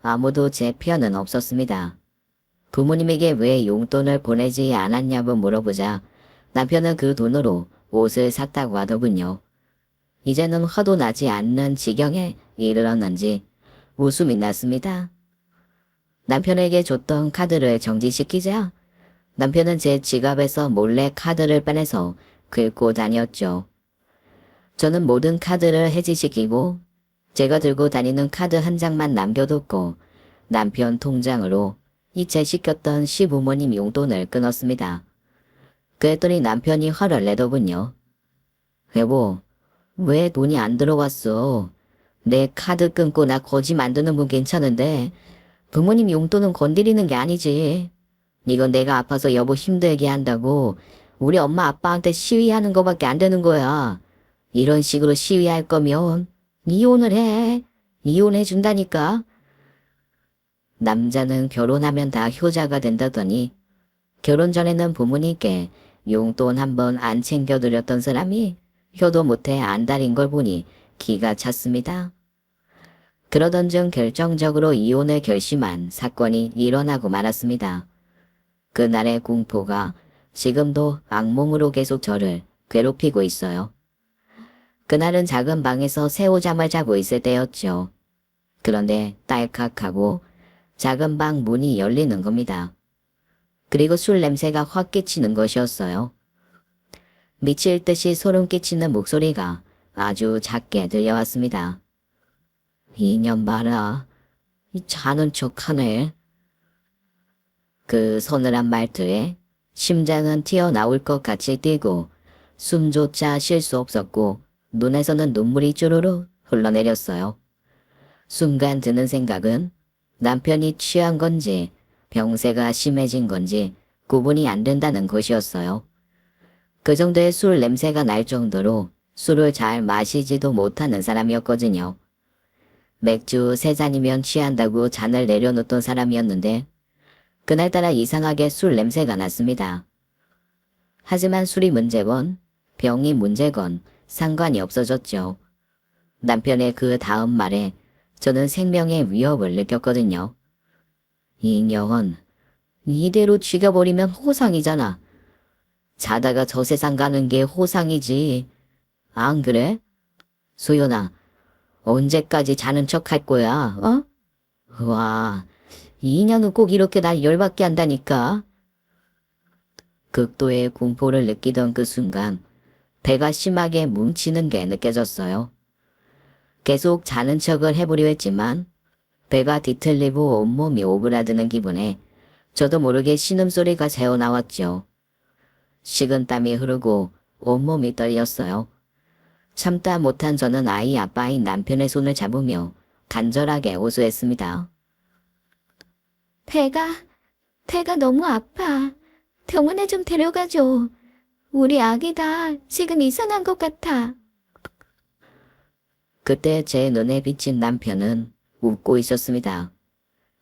아무도 제 편은 없었습니다. 부모님에게 왜 용돈을 보내지 않았냐고 물어보자 남편은 그 돈으로 옷을 샀다고 하더군요. 이제는 화도 나지 않는 지경에 이르렀는지 웃음이 났습니다. 남편에게 줬던 카드를 정지시키자 남편은 제 지갑에서 몰래 카드를 빼내서 긁고 다녔죠. 저는 모든 카드를 해지시키고 제가 들고 다니는 카드 한 장만 남겨뒀고 남편 통장으로 이체시켰던 시부모님 용돈을 끊었습니다. 그랬더니 남편이 화를 내더군요. 여보, 왜 돈이 안 들어왔어? 내 카드 끊고 나 거지 만드는 분 괜찮은데 부모님 용돈은 건드리는 게 아니지. 이건 내가 아파서 여보 힘들게 한다고 우리 엄마 아빠한테 시위하는 거밖에 안 되는 거야. 이런 식으로 시위할 거면 이혼을 해. 이혼해 준다니까. 남자는 결혼하면 다 효자가 된다더니 결혼 전에는 부모님께 용돈 한 번 안 챙겨드렸던 사람이 효도 못해 안달인 걸 보니 기가 찼습니다. 그러던 중 결정적으로 이혼을 결심한 사건이 일어나고 말았습니다. 그날의 공포가 지금도 악몽으로 계속 저를 괴롭히고 있어요. 그날은 작은 방에서 새우잠을 자고 있을 때였죠. 그런데 딸깍하고 작은 방 문이 열리는 겁니다. 그리고 술 냄새가 확 끼치는 것이었어요. 미칠 듯이 소름 끼치는 목소리가 아주 작게 들려왔습니다. 이년 봐라. 이 자는 척하네. 그 서늘한 말투에 심장은 튀어나올 것 같이 뛰고 숨조차 쉴 수 없었고 눈에서는 눈물이 쭈루루 흘러내렸어요. 순간 드는 생각은 남편이 취한 건지 병세가 심해진 건지 구분이 안 된다는 것이었어요. 그 정도의 술 냄새가 날 정도로 술을 잘 마시지도 못하는 사람이었거든요. 맥주 3잔이면 취한다고 잔을 내려놓던 사람이었는데 그날따라 이상하게 술 냄새가 났습니다. 하지만 술이 문제건 병이 문제건 상관이 없어졌죠. 남편의 그 다음 말에 저는 생명의 위협을 느꼈거든요. 이년, 이대로 죽여버리면 호상이잖아. 자다가 저 세상 가는 게 호상이지. 안 그래? 소연아, 언제까지 자는 척 할 거야, 어? 와, 이 인연은 꼭 이렇게 날 열받게 한다니까. 극도의 공포를 느끼던 그 순간 배가 심하게 뭉치는 게 느껴졌어요. 계속 자는 척을 해보려 했지만 배가 뒤틀리고 온몸이 오그라드는 기분에 저도 모르게 신음소리가 새어나왔죠. 식은땀이 흐르고 온몸이 떨렸어요. 참다 못한 저는 아이 아빠인 남편의 손을 잡으며 간절하게 호소했습니다. 배가 너무 아파. 병원에 좀 데려가줘. 우리 아기다. 지금 이상한 것 같아. 그때 제 눈에 비친 남편은 웃고 있었습니다.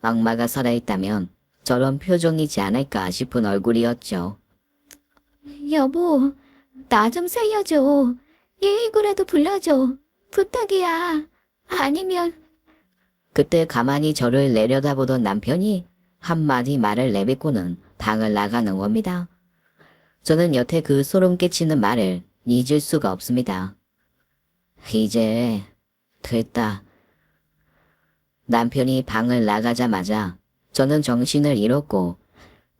악마가 살아있다면 저런 표정이지 않을까 싶은 얼굴이었죠. 여보, 나 좀 살려줘. 119라도 불러줘. 부탁이야. 아니면 그때 가만히 저를 내려다보던 남편이 한마디 말을 내뱉고는 방을 나가는 겁니다. 저는 여태 그 소름 끼치는 말을 잊을 수가 없습니다. 이제 됐다. 남편이 방을 나가자마자 저는 정신을 잃었고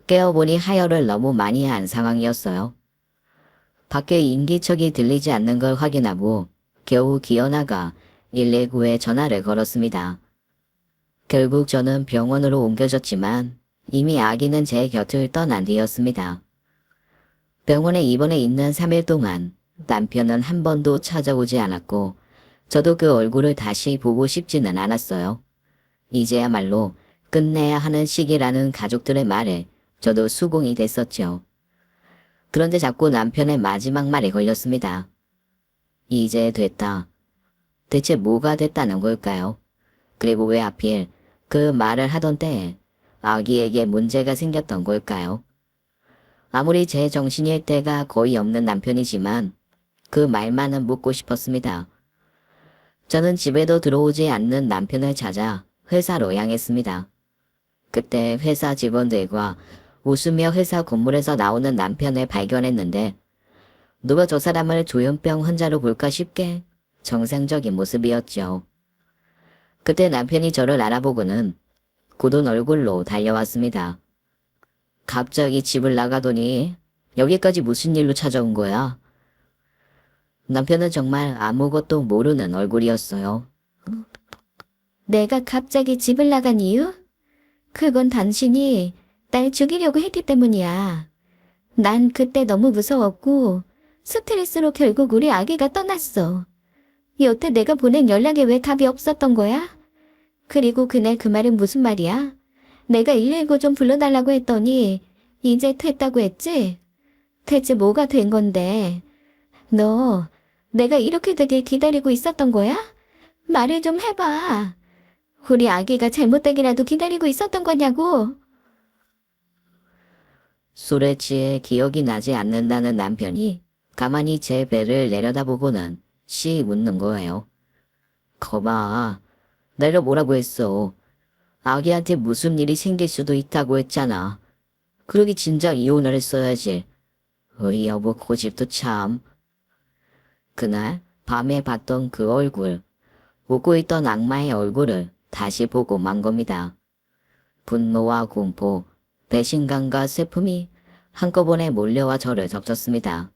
깨어보니 하혈을 너무 많이 한 상황이었어요. 밖에 인기척이 들리지 않는 걸 확인하고 겨우 기어나가 119에 전화를 걸었습니다. 결국 저는 병원으로 옮겨졌지만 이미 아기는 제 곁을 떠난 뒤였습니다. 병원에 입원해 있는 3일 동안 남편은 한 번도 찾아오지 않았고 저도 그 얼굴을 다시 보고 싶지는 않았어요. 이제야말로 끝내야 하는 시기라는 가족들의 말에 저도 수긍이 됐었죠. 그런데 자꾸 남편의 마지막 말에 걸렸습니다. 이제 됐다. 대체 뭐가 됐다는 걸까요? 그리고 왜 하필 그 말을 하던 때에 아기에게 문제가 생겼던 걸까요? 아무리 제 정신일 때가 거의 없는 남편이지만 그 말만은 묻고 싶었습니다. 저는 집에도 들어오지 않는 남편을 찾아 회사로 향했습니다. 그때 회사 직원들과 웃으며 회사 건물에서 나오는 남편을 발견했는데 누가 저 사람을 조현병 환자로 볼까 싶게 정상적인 모습이었죠. 그때 남편이 저를 알아보고는 굳은 얼굴로 달려왔습니다. 갑자기 집을 나가더니 여기까지 무슨 일로 찾아온 거야? 남편은 정말 아무것도 모르는 얼굴이었어요. 내가 갑자기 집을 나간 이유? 그건 당신이 날 죽이려고 했기 때문이야. 난 그때 너무 무서웠고 스트레스로 결국 우리 아기가 떠났어. 여태 내가 보낸 연락에 왜 답이 없었던 거야? 그리고 그날 그 말은 무슨 말이야? 내가 119 좀 불러달라고 했더니 이제 됐다고 했지? 대체 뭐가 된 건데? 너 내가 이렇게 되길 기다리고 있었던 거야? 말을 좀 해봐. 우리 아기가 잘못되기라도 기다리고 있었던 거냐고? 술에 취해 기억이 나지 않는다는 남편이 가만히 제 배를 내려다보고는 씨 웃는 거예요. 거봐, 내가 뭐라고 했어. 아기한테 무슨 일이 생길 수도 있다고 했잖아. 그러기 진작 이혼을 했어야지. 어이 여보 고집도 참. 그날 밤에 봤던 그 얼굴, 웃고 있던 악마의 얼굴을 다시 보고 만 겁니다. 분노와 공포, 배신감과 슬픔이 한꺼번에 몰려와 저를 덮쳤습니다.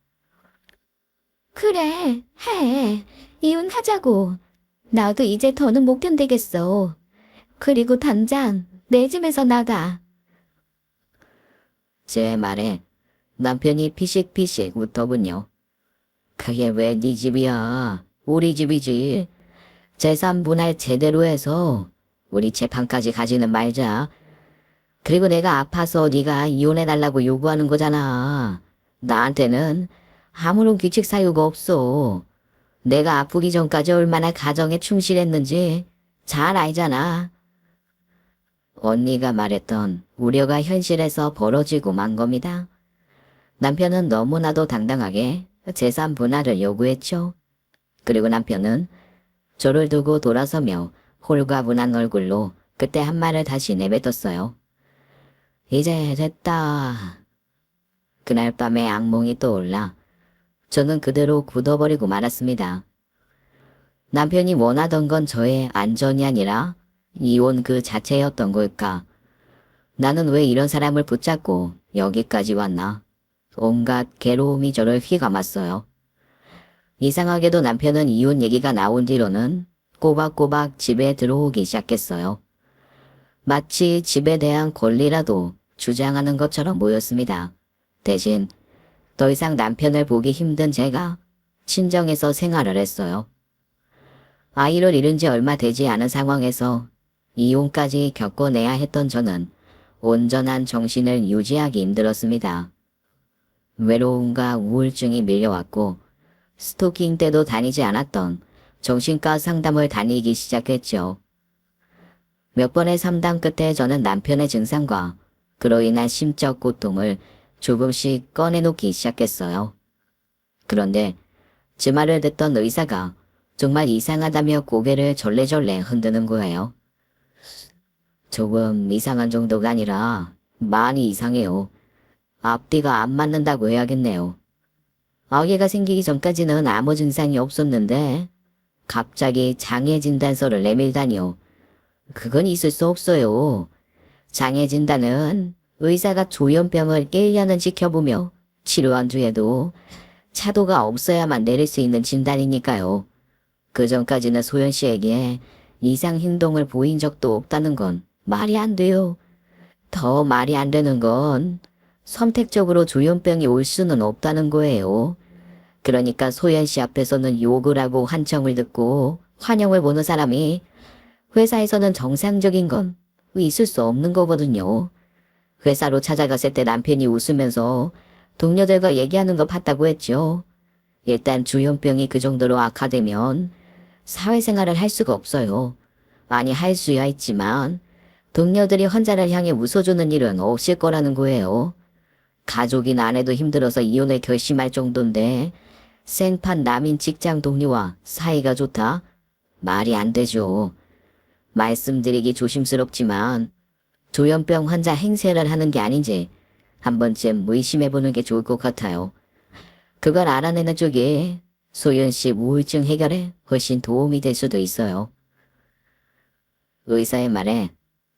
그래, 해. 이혼하자고. 나도 이제 더는 못 견디겠어. 그리고 당장 내 집에서 나가. 제 말에 남편이 피식피식 웃더군요. 그게 왜 네 집이야? 우리 집이지. 재산 분할 제대로 해서 우리 재판까지 가지는 말자. 그리고 내가 아파서 네가 이혼해달라고 요구하는 거잖아. 나한테는 아무런 규칙 사유가 없어. 내가 아프기 전까지 얼마나 가정에 충실했는지 잘 알잖아. 언니가 말했던 우려가 현실에서 벌어지고 만 겁니다. 남편은 너무나도 당당하게 재산 분할을 요구했죠. 그리고 남편은 저를 두고 돌아서며 홀가분한 얼굴로 그때 한 말을 다시 내뱉었어요. 이제 됐다. 그날 밤에 악몽이 떠올라 저는 그대로 굳어버리고 말았습니다. 남편이 원하던 건 저의 안전이 아니라 이혼 그 자체였던 걸까? 나는 왜 이런 사람을 붙잡고 여기까지 왔나? 온갖 괴로움이 저를 휘감았어요. 이상하게도 남편은 이혼 얘기가 나온 뒤로는 꼬박꼬박 집에 들어오기 시작했어요. 마치 집에 대한 권리라도 주장하는 것처럼 보였습니다. 대신 더 이상 남편을 보기 힘든 제가 친정에서 생활을 했어요. 아이를 잃은 지 얼마 되지 않은 상황에서 이혼까지 겪어내야 했던 저는 온전한 정신을 유지하기 힘들었습니다. 외로움과 우울증이 밀려왔고 스토킹 때도 다니지 않았던 정신과 상담을 다니기 시작했죠. 몇 번의 상담 끝에 저는 남편의 증상과 그로 인한 심적 고통을 조금씩 꺼내놓기 시작했어요. 그런데 제 말을 듣던 의사가 정말 이상하다며 고개를 절레절레 흔드는 거예요. 조금 이상한 정도가 아니라 많이 이상해요. 앞뒤가 안 맞는다고 해야겠네요. 아기가 생기기 전까지는 아무 증상이 없었는데 갑자기 장애 진단서를 내밀다니요. 그건 있을 수 없어요. 장애 진단은 의사가 조현병을 1년은 지켜보며 치료한 뒤에도 차도가 없어야만 내릴 수 있는 진단이니까요. 그 전까지는 소연 씨에게 이상 행동을 보인 적도 없다는 건 말이 안 돼요. 더 말이 안 되는 건 선택적으로 조현병이 올 수는 없다는 거예요. 그러니까 소연 씨 앞에서는 욕을 하고 환청을 듣고 환영을 보는 사람이 회사에서는 정상적인 건 있을 수 없는 거거든요. 회사로 찾아갔을 때 남편이 웃으면서 동료들과 얘기하는 거 봤다고 했죠. 일단 조현병이 그 정도로 악화되면 사회생활을 할 수가 없어요. 아니 할 수야 있지만 동료들이 환자를 향해 웃어주는 일은 없을 거라는 거예요. 가족인 아내도 힘들어서 이혼을 결심할 정도인데 생판 남인 직장 동료와 사이가 좋다? 말이 안 되죠. 말씀드리기 조심스럽지만 조현병 환자 행세를 하는 게 아닌지 한 번쯤 의심해보는 게 좋을 것 같아요. 그걸 알아내는 쪽이 소연 씨 우울증 해결에 훨씬 도움이 될 수도 있어요. 의사의 말에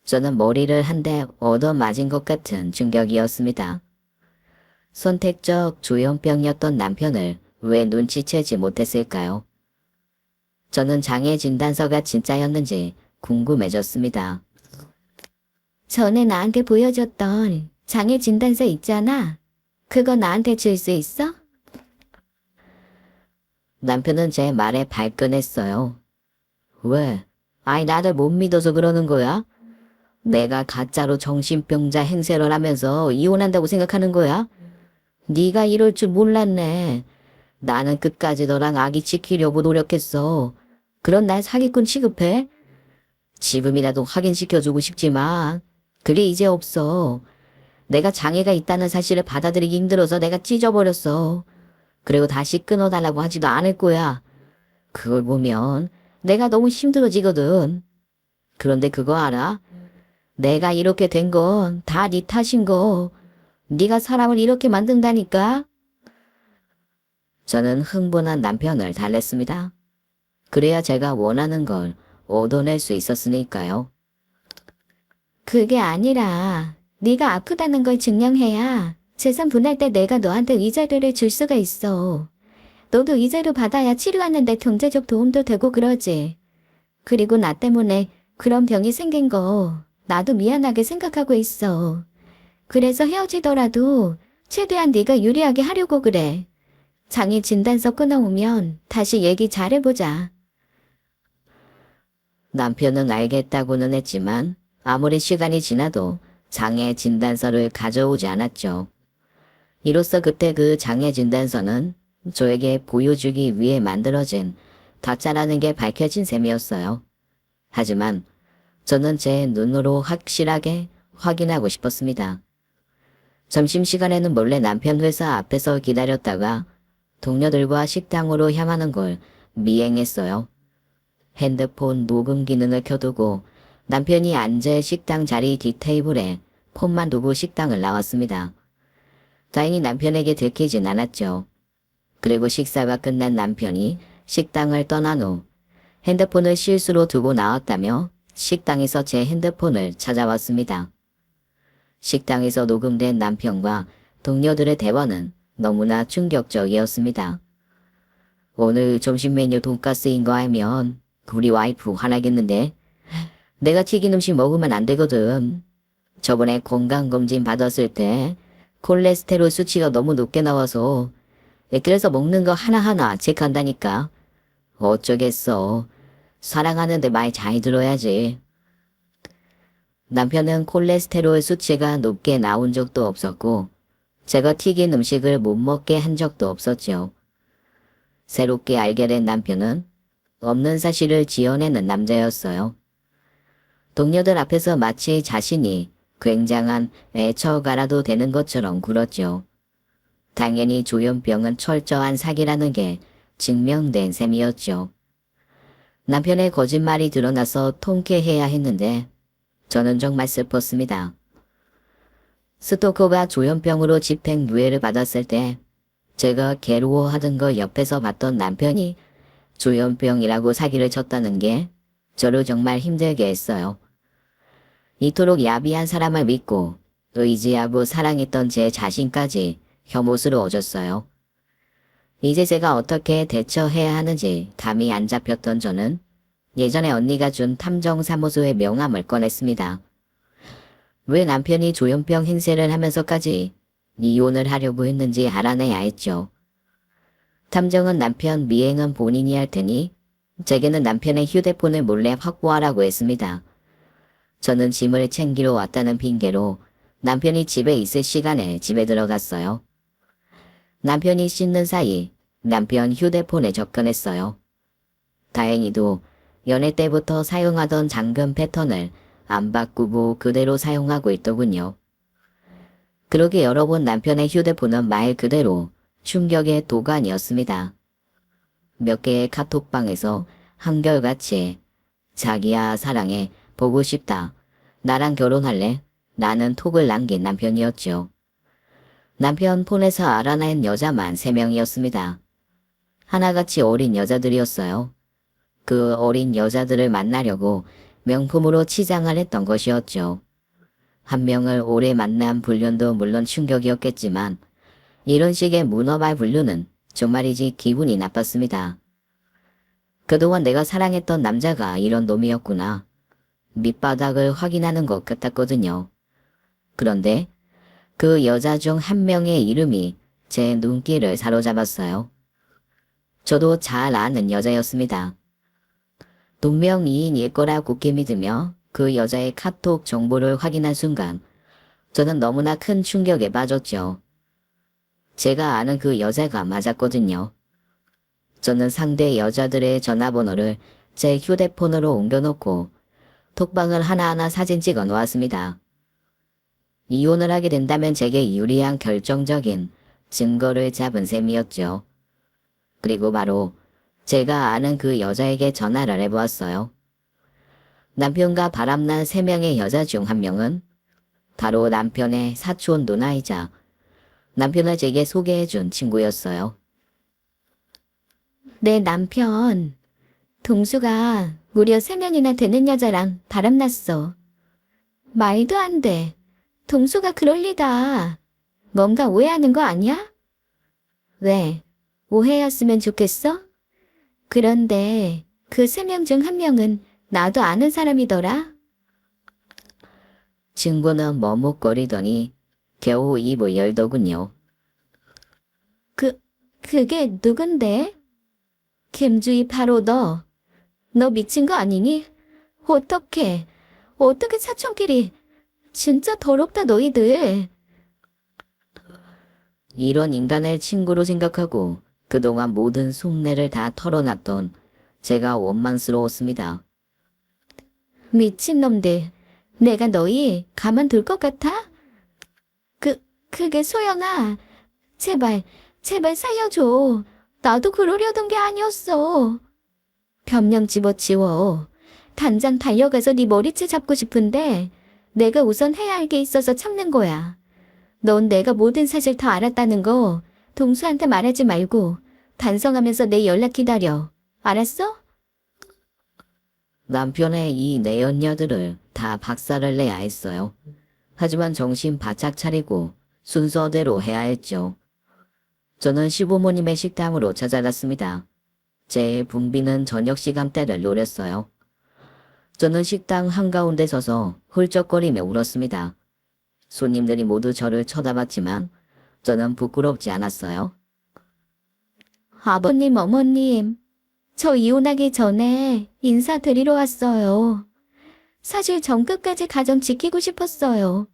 저는 머리를 한 대 얻어맞은 것 같은 충격이었습니다. 선택적 조현병이었던 남편을 왜 눈치채지 못했을까요? 저는 장애 진단서가 진짜였는지 궁금해졌습니다. 전에 나한테 보여줬던 장애 진단서 있잖아. 그거 나한테 줄 수 있어? 남편은 제 말에 발끈했어요. 왜? 아이, 나를 못 믿어서 그러는 거야? 내가 가짜로 정신병자 행세를 하면서 이혼한다고 생각하는 거야? 네가 이럴 줄 몰랐네. 나는 끝까지 너랑 아기 지키려고 노력했어. 그런 날 사기꾼 취급해? 지금이라도 확인시켜주고 싶지만 그게 이제 없어. 내가 장애가 있다는 사실을 받아들이기 힘들어서 내가 찢어버렸어. 그리고 다시 끊어달라고 하지도 않을 거야. 그걸 보면 내가 너무 힘들어지거든. 그런데 그거 알아? 내가 이렇게 된 건 다 네 탓인 거. 네가 사람을 이렇게 만든다니까. 저는 흥분한 남편을 달랬습니다. 그래야 제가 원하는 걸 얻어낼 수 있었으니까요. 그게 아니라 네가 아프다는 걸 증명해야 재산 분할 때 내가 너한테 위자료를 줄 수가 있어. 너도 위자료 받아야 치료하는데 경제적 도움도 되고 그러지. 그리고 나 때문에 그런 병이 생긴 거 나도 미안하게 생각하고 있어. 그래서 헤어지더라도 최대한 네가 유리하게 하려고 그래. 장애 진단서 끊어오면 다시 얘기 잘해보자. 남편은 알겠다고는 했지만 아무리 시간이 지나도 장애 진단서를 가져오지 않았죠. 이로써 그때 그 장애 진단서는 저에게 보여주기 위해 만들어진 가짜라는 게 밝혀진 셈이었어요. 하지만 저는 제 눈으로 확실하게 확인하고 싶었습니다. 점심시간에는 몰래 남편 회사 앞에서 기다렸다가 동료들과 식당으로 향하는 걸 미행했어요. 핸드폰 녹음 기능을 켜두고 남편이 앉을 식당 자리 뒷테이블에 폰만 두고 식당을 나왔습니다. 다행히 남편에게 들키진 않았죠. 그리고 식사가 끝난 남편이 식당을 떠난 후 핸드폰을 실수로 두고 나왔다며 식당에서 제 핸드폰을 찾아왔습니다. 식당에서 녹음된 남편과 동료들의 대화는 너무나 충격적이었습니다. 오늘 점심 메뉴 돈가스인 거 알면 우리 와이프 화나겠는데? 내가 튀긴 음식 먹으면 안 되거든. 저번에 건강검진 받았을 때 콜레스테롤 수치가 너무 높게 나와서 그래서 먹는 거 하나하나 체크한다니까. 어쩌겠어. 사랑하는데 말 잘 들어야지. 남편은 콜레스테롤 수치가 높게 나온 적도 없었고 제가 튀긴 음식을 못 먹게 한 적도 없었죠. 새롭게 알게 된 남편은 없는 사실을 지어내는 남자였어요. 동료들 앞에서 마치 자신이 굉장한 애처가라도 되는 것처럼 굴었죠. 당연히 조현병은 철저한 사기라는 게 증명된 셈이었죠. 남편의 거짓말이 드러나서 통쾌해야 했는데 저는 정말 슬펐습니다. 스토커가 조현병으로 집행유예를 받았을 때 제가 괴로워하던 걸 옆에서 봤던 남편이 조현병이라고 사기를 쳤다는 게 저를 정말 힘들게 했어요. 이토록 야비한 사람을 믿고 의지하고 사랑했던 제 자신까지 혐오스러워졌어요. 이제 제가 어떻게 대처해야 하는지 감이 안 잡혔던 저는 예전에 언니가 준 탐정사무소의 명함을 꺼냈습니다. 왜 남편이 조현병 행세를 하면서까지 이혼을 하려고 했는지 알아내야 했죠. 탐정은 남편 미행은 본인이 할 테니 제게는 남편의 휴대폰을 몰래 확보하라고 했습니다. 저는 짐을 챙기러 왔다는 핑계로 남편이 집에 있을 시간에 집에 들어갔어요. 남편이 씻는 사이 남편 휴대폰에 접근했어요. 다행히도 연애 때부터 사용하던 잠금 패턴을 안 바꾸고 그대로 사용하고 있더군요. 그러게 여러 번 남편의 휴대폰은 말 그대로 충격의 도가니였습니다. 몇 개의 카톡방에서 한결같이 자기야 사랑해 보고 싶다. 나랑 결혼할래? 라는 톡을 남긴 남편이었죠. 남편 폰에서 알아낸 여자만 3명이었습니다. 하나같이 어린 여자들이었어요. 그 어린 여자들을 만나려고 명품으로 치장을 했던 것이었죠. 한 명을 오래 만난 불륜도 물론 충격이었겠지만 이런 식의 문어발 불륜은 정말이지 기분이 나빴습니다. 그동안 내가 사랑했던 남자가 이런 놈이었구나. 밑바닥을 확인하는 것 같았거든요. 그런데 그 여자 중 한 명의 이름이 제 눈길을 사로잡았어요. 저도 잘 아는 여자였습니다. 동명이인일 거라 굳게 믿으며 그 여자의 카톡 정보를 확인한 순간 저는 너무나 큰 충격에 빠졌죠. 제가 아는 그 여자가 맞았거든요. 저는 상대 여자들의 전화번호를 제 휴대폰으로 옮겨놓고 톡방을 하나하나 사진 찍어 놓았습니다. 이혼을 하게 된다면 제게 유리한 결정적인 증거를 잡은 셈이었죠. 그리고 바로 제가 아는 그 여자에게 전화를 해보았어요. 남편과 바람난 3명의 여자 중 한 명은 바로 남편의 사촌 누나이자 남편을 제게 소개해준 친구였어요. 내 남편, 동수가 무려 3명이나 되는 여자랑 바람났어. 말도 안 돼. 동수가 그럴 리다. 뭔가 오해하는 거 아니야? 왜? 오해였으면 좋겠어? 그런데 그 3명 중 한 명은 나도 아는 사람이더라. 친구는 머뭇거리더니 겨우 입을 열더군요. 그게 누군데? 김주희 바로 너. 너 미친 거 아니니? 어떻게 사촌끼리. 진짜 더럽다 너희들. 이런 인간을 친구로 생각하고 그동안 모든 속내를 다 털어놨던 제가 원망스러웠습니다. 미친놈들. 내가 너희 가만둘 것 같아? 그게 소영아. 제발 살려줘. 나도 그러려던 게 아니었어. 변명 집어치워. 당장 달려가서 네 머리채 잡고 싶은데 내가 우선 해야 할 게 있어서 참는 거야. 넌 내가 모든 사실 다 알았다는 거 동수한테 말하지 말고 반성하면서 내 연락 기다려. 알았어? 남편의 이 내연녀들을 다 박살을 내야 했어요. 하지만 정신 바짝 차리고 순서대로 해야 했죠. 저는 시부모님의 식당으로 찾아갔습니다. 제 붐비는 저녁 시간대를 노렸어요. 저는 식당 한가운데 서서 훌쩍거리며 울었습니다. 손님들이 모두 저를 쳐다봤지만 저는 부끄럽지 않았어요. 아버님, 어머님. 저 이혼하기 전에 인사드리러 왔어요. 사실 전 끝까지 가정 지키고 싶었어요.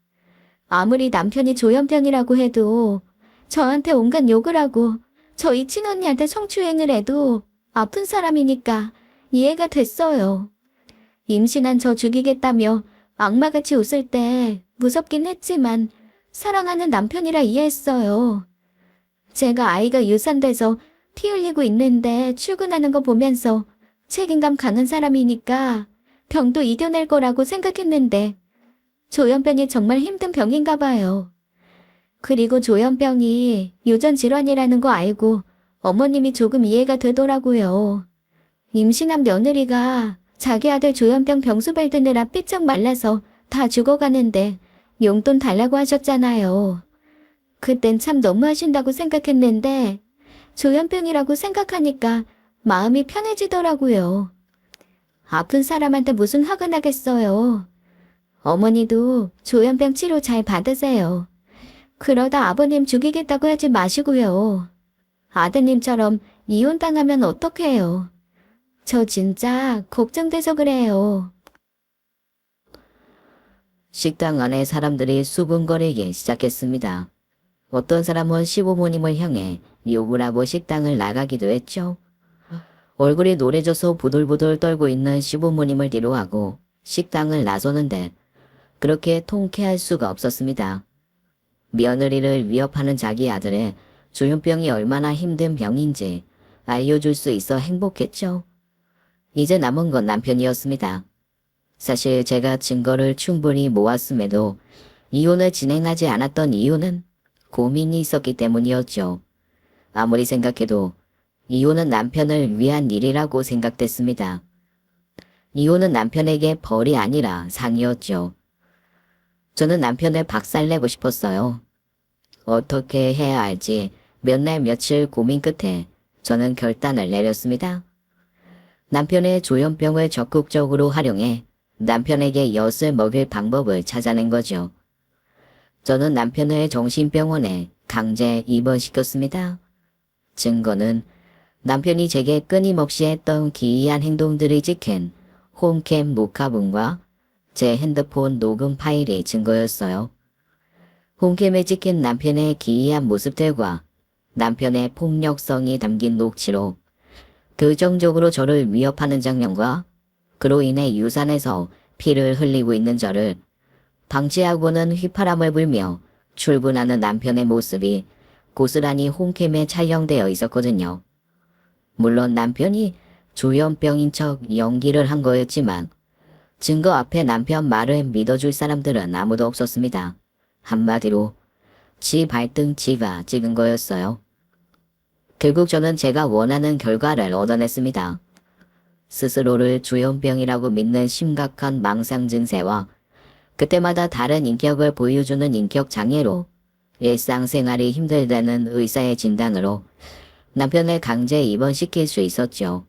아무리 남편이 조현병이라고 해도 저한테 온갖 욕을 하고 저희 친언니한테 성추행을 해도 아픈 사람이니까 이해가 됐어요. 임신한 저 죽이겠다며 악마같이 웃을 때 무섭긴 했지만 사랑하는 남편이라 이해했어요. 제가 아이가 유산돼서 피 흘리고 있는데 출근하는 거 보면서 책임감 강한 사람이니까 병도 이겨낼 거라고 생각했는데 조현병이 정말 힘든 병인가 봐요. 그리고 조현병이 유전 질환이라는 거 알고 어머님이 조금 이해가 되더라고요. 임신한 며느리가 자기 아들 조현병 병수 밟드느라 삐쩍 말라서 다 죽어가는데 용돈 달라고 하셨잖아요. 그땐 참 너무하신다고 생각했는데 조현병이라고 생각하니까 마음이 편해지더라고요. 아픈 사람한테 무슨 화가 나겠어요. 어머니도 조현병 치료 잘 받으세요. 그러다 아버님 죽이겠다고 하지 마시고요. 아드님처럼 이혼당하면 어떡해요. 저 진짜 걱정돼서 그래요. 식당 안에 사람들이 수군거리기 시작했습니다. 어떤 사람은 시부모님을 향해 욕을 하고 식당을 나가기도 했죠. 얼굴이 노래져서 부들부들 떨고 있는 시부모님을 뒤로하고 식당을 나서는데 그렇게 통쾌할 수가 없었습니다. 며느리를 위협하는 자기 아들의 조현병이 얼마나 힘든 병인지 알려줄 수 있어 행복했죠. 이제 남은 건 남편이었습니다. 사실 제가 증거를 충분히 모았음에도 이혼을 진행하지 않았던 이유는 고민이 있었기 때문이었죠. 아무리 생각해도 이혼은 남편을 위한 일이라고 생각됐습니다. 이혼은 남편에게 벌이 아니라 상이었죠. 저는 남편을 박살내고 싶었어요. 어떻게 해야 할지 몇 날 며칠 고민 끝에 저는 결단을 내렸습니다. 남편의 조현병을 적극적으로 활용해 남편에게 엿을 먹일 방법을 찾아낸 거죠. 저는 남편을 정신병원에 강제 입원시켰습니다. 증거는 남편이 제게 끊임없이 했던 기이한 행동들이 찍힌 홈캠 녹화본과 제 핸드폰 녹음 파일이 증거였어요. 홈캠에 찍힌 남편의 기이한 모습들과 남편의 폭력성이 담긴 녹취록, 결정적으로 저를 위협하는 장면과 그로 인해 유산에서 피를 흘리고 있는 저를 방치하고는 휘파람을 불며 출근하는 남편의 모습이 고스란히 홈캠에 촬영되어 있었거든요. 물론 남편이 조현병인 척 연기를 한 거였지만 증거 앞에 남편 말을 믿어줄 사람들은 아무도 없었습니다. 한마디로 지 발등치가 찍은 거였어요. 결국 저는 제가 원하는 결과를 얻어냈습니다. 스스로를 조현병이라고 믿는 심각한 망상 증세와 그때마다 다른 인격을 보여주는 인격 장애로 일상생활이 힘들다는 의사의 진단으로 남편을 강제 입원시킬 수 있었죠.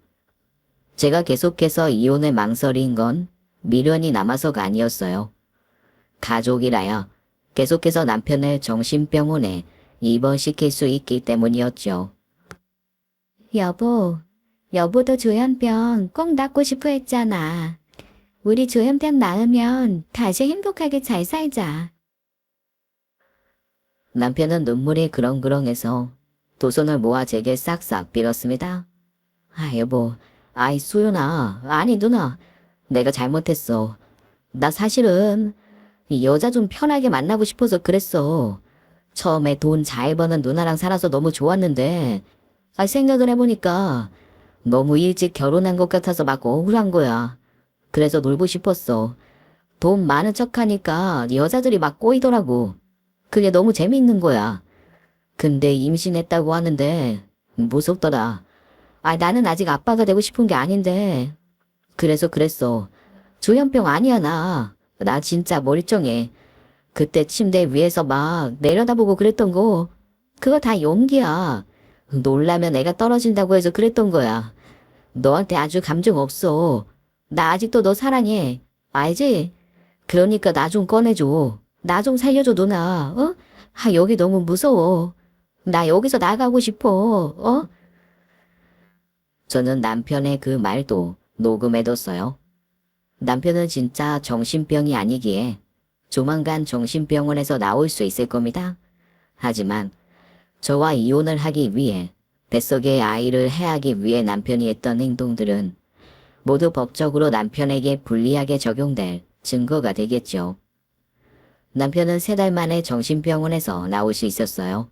제가 계속해서 이혼을 망설인 건 미련이 남아서가 아니었어요. 가족이라야 계속해서 남편을 정신병원에 입원시킬 수 있기 때문이었죠. 여보도 조현병 꼭 낫고 싶어 했잖아. 우리 조현병 나으면 다시 행복하게 잘 살자. 남편은 눈물이 그렁그렁해서 두 손을 모아 제게 싹싹 빌었습니다. 여보, 소연아, 아니 누나, 내가 잘못했어. 나 사실은 이 여자 좀 편하게 만나고 싶어서 그랬어. 처음에 돈 잘 버는 누나랑 살아서 너무 좋았는데 생각을 해보니까 너무 일찍 결혼한 것 같아서 막 억울한 거야. 그래서 놀고 싶었어. 돈 많은 척하니까 여자들이 막 꼬이더라고. 그게 너무 재미있는 거야. 근데 임신했다고 하는데 무섭더라. 나는 아직 아빠가 되고 싶은 게 아닌데. 그래서 그랬어. 조현병 아니야 나. 나 진짜 멀쩡해. 그때 침대 위에서 막 내려다보고 그랬던 거 그거 다 용기야. 놀라면 애가 떨어진다고 해서 그랬던 거야. 너한테 아주 감정 없어. 나 아직도 너 사랑해. 알지? 그러니까 나 좀 꺼내줘. 나 좀 살려줘 누나. 어? 여기 너무 무서워. 나 여기서 나가고 싶어. 저는 남편의 그 말도 녹음해뒀어요. 남편은 진짜 정신병이 아니기에 조만간 정신병원에서 나올 수 있을 겁니다. 하지만 저와 이혼을 하기 위해 뱃속에 아이를 해하기 위해 남편이 했던 행동들은 모두 법적으로 남편에게 불리하게 적용될 증거가 되겠죠. 남편은 3달 만에 정신병원에서 나올 수 있었어요.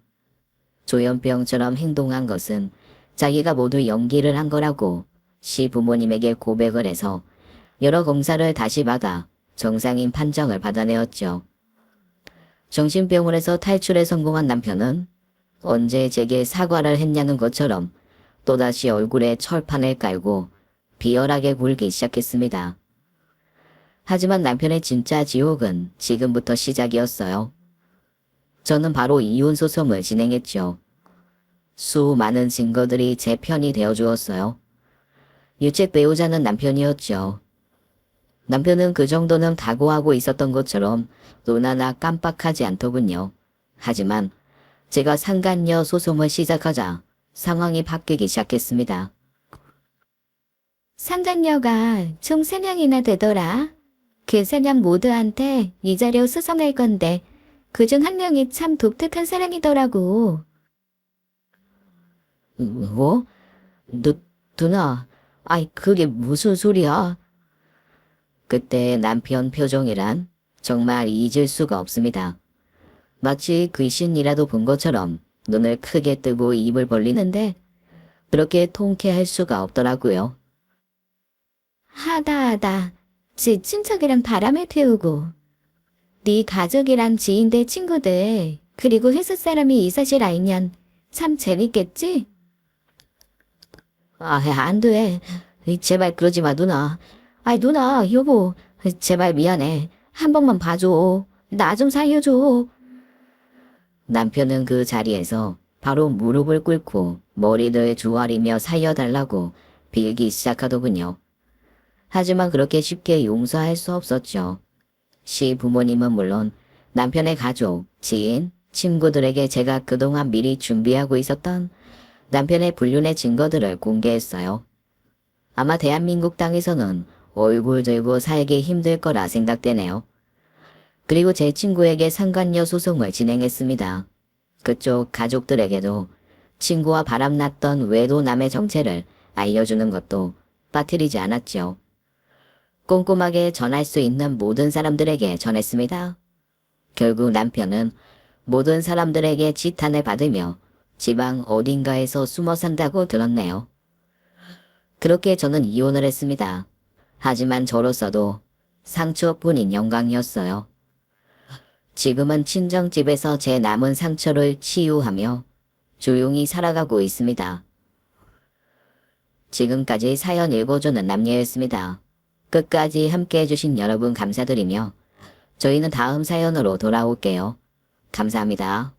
조현병처럼 행동한 것은 자기가 모두 연기를 한 거라고 시부모님에게 고백을 해서 여러 검사를 다시 받아 정상인 판정을 받아내었죠. 정신병원에서 탈출에 성공한 남편은 언제 제게 사과를 했냐는 것처럼 또다시 얼굴에 철판을 깔고 비열하게 굴기 시작했습니다. 하지만 남편의 진짜 지옥은 지금부터 시작이었어요. 저는 바로 이혼 소송을 진행했죠. 수많은 증거들이 제 편이 되어주었어요. 유책 배우자는 남편이었죠. 남편은 그 정도는 각오하고 있었던 것처럼 눈 하나 깜빡하지 않더군요. 하지만 제가 상간녀 소송을 시작하자 상황이 바뀌기 시작했습니다. 상간녀가 총 3명이나 되더라. 그 3명 모두한테 이자료 수송할 건데 그중 한 명이 참 독특한 사람이더라고. 뭐? 누나, 그게 무슨 소리야? 그때 남편 표정이란 정말 잊을 수가 없습니다. 마치 귀신이라도 본 것처럼 눈을 크게 뜨고 입을 벌리는데 그렇게 통쾌할 수가 없더라고요. 하다. 지 친척이랑 바람을 피우고 네 가족이랑 지인들 친구들 그리고 회사 사람이 이 사실 알면 참 재밌겠지? 안 돼. 제발 그러지 마, 누나. 누나, 여보, 제발 미안해. 한 번만 봐줘. 나 좀 살려줘. 남편은 그 자리에서 바로 무릎을 꿇고 머리를 조아리며 살려달라고 빌기 시작하더군요. 하지만 그렇게 쉽게 용서할 수 없었죠. 시부모님은 물론 남편의 가족, 지인, 친구들에게 제가 그동안 미리 준비하고 있었던 남편의 불륜의 증거들을 공개했어요. 아마 대한민국 땅에서는 얼굴 들고 살기 힘들 거라 생각되네요. 그리고 제 친구에게 상간녀 소송을 진행했습니다. 그쪽 가족들에게도 친구와 바람났던 외도남의 정체를 알려주는 것도 빠뜨리지 않았죠. 꼼꼼하게 전할 수 있는 모든 사람들에게 전했습니다. 결국 남편은 모든 사람들에게 지탄을 받으며 지방 어딘가에서 숨어 산다고 들었네요. 그렇게 저는 이혼을 했습니다. 하지만 저로서도 상처뿐인 영광이었어요. 지금은 친정집에서 제 남은 상처를 치유하며 조용히 살아가고 있습니다. 지금까지 사연 읽어주는 남녀였습니다. 끝까지 함께 해주신 여러분 감사드리며 저희는 다음 사연으로 돌아올게요. 감사합니다.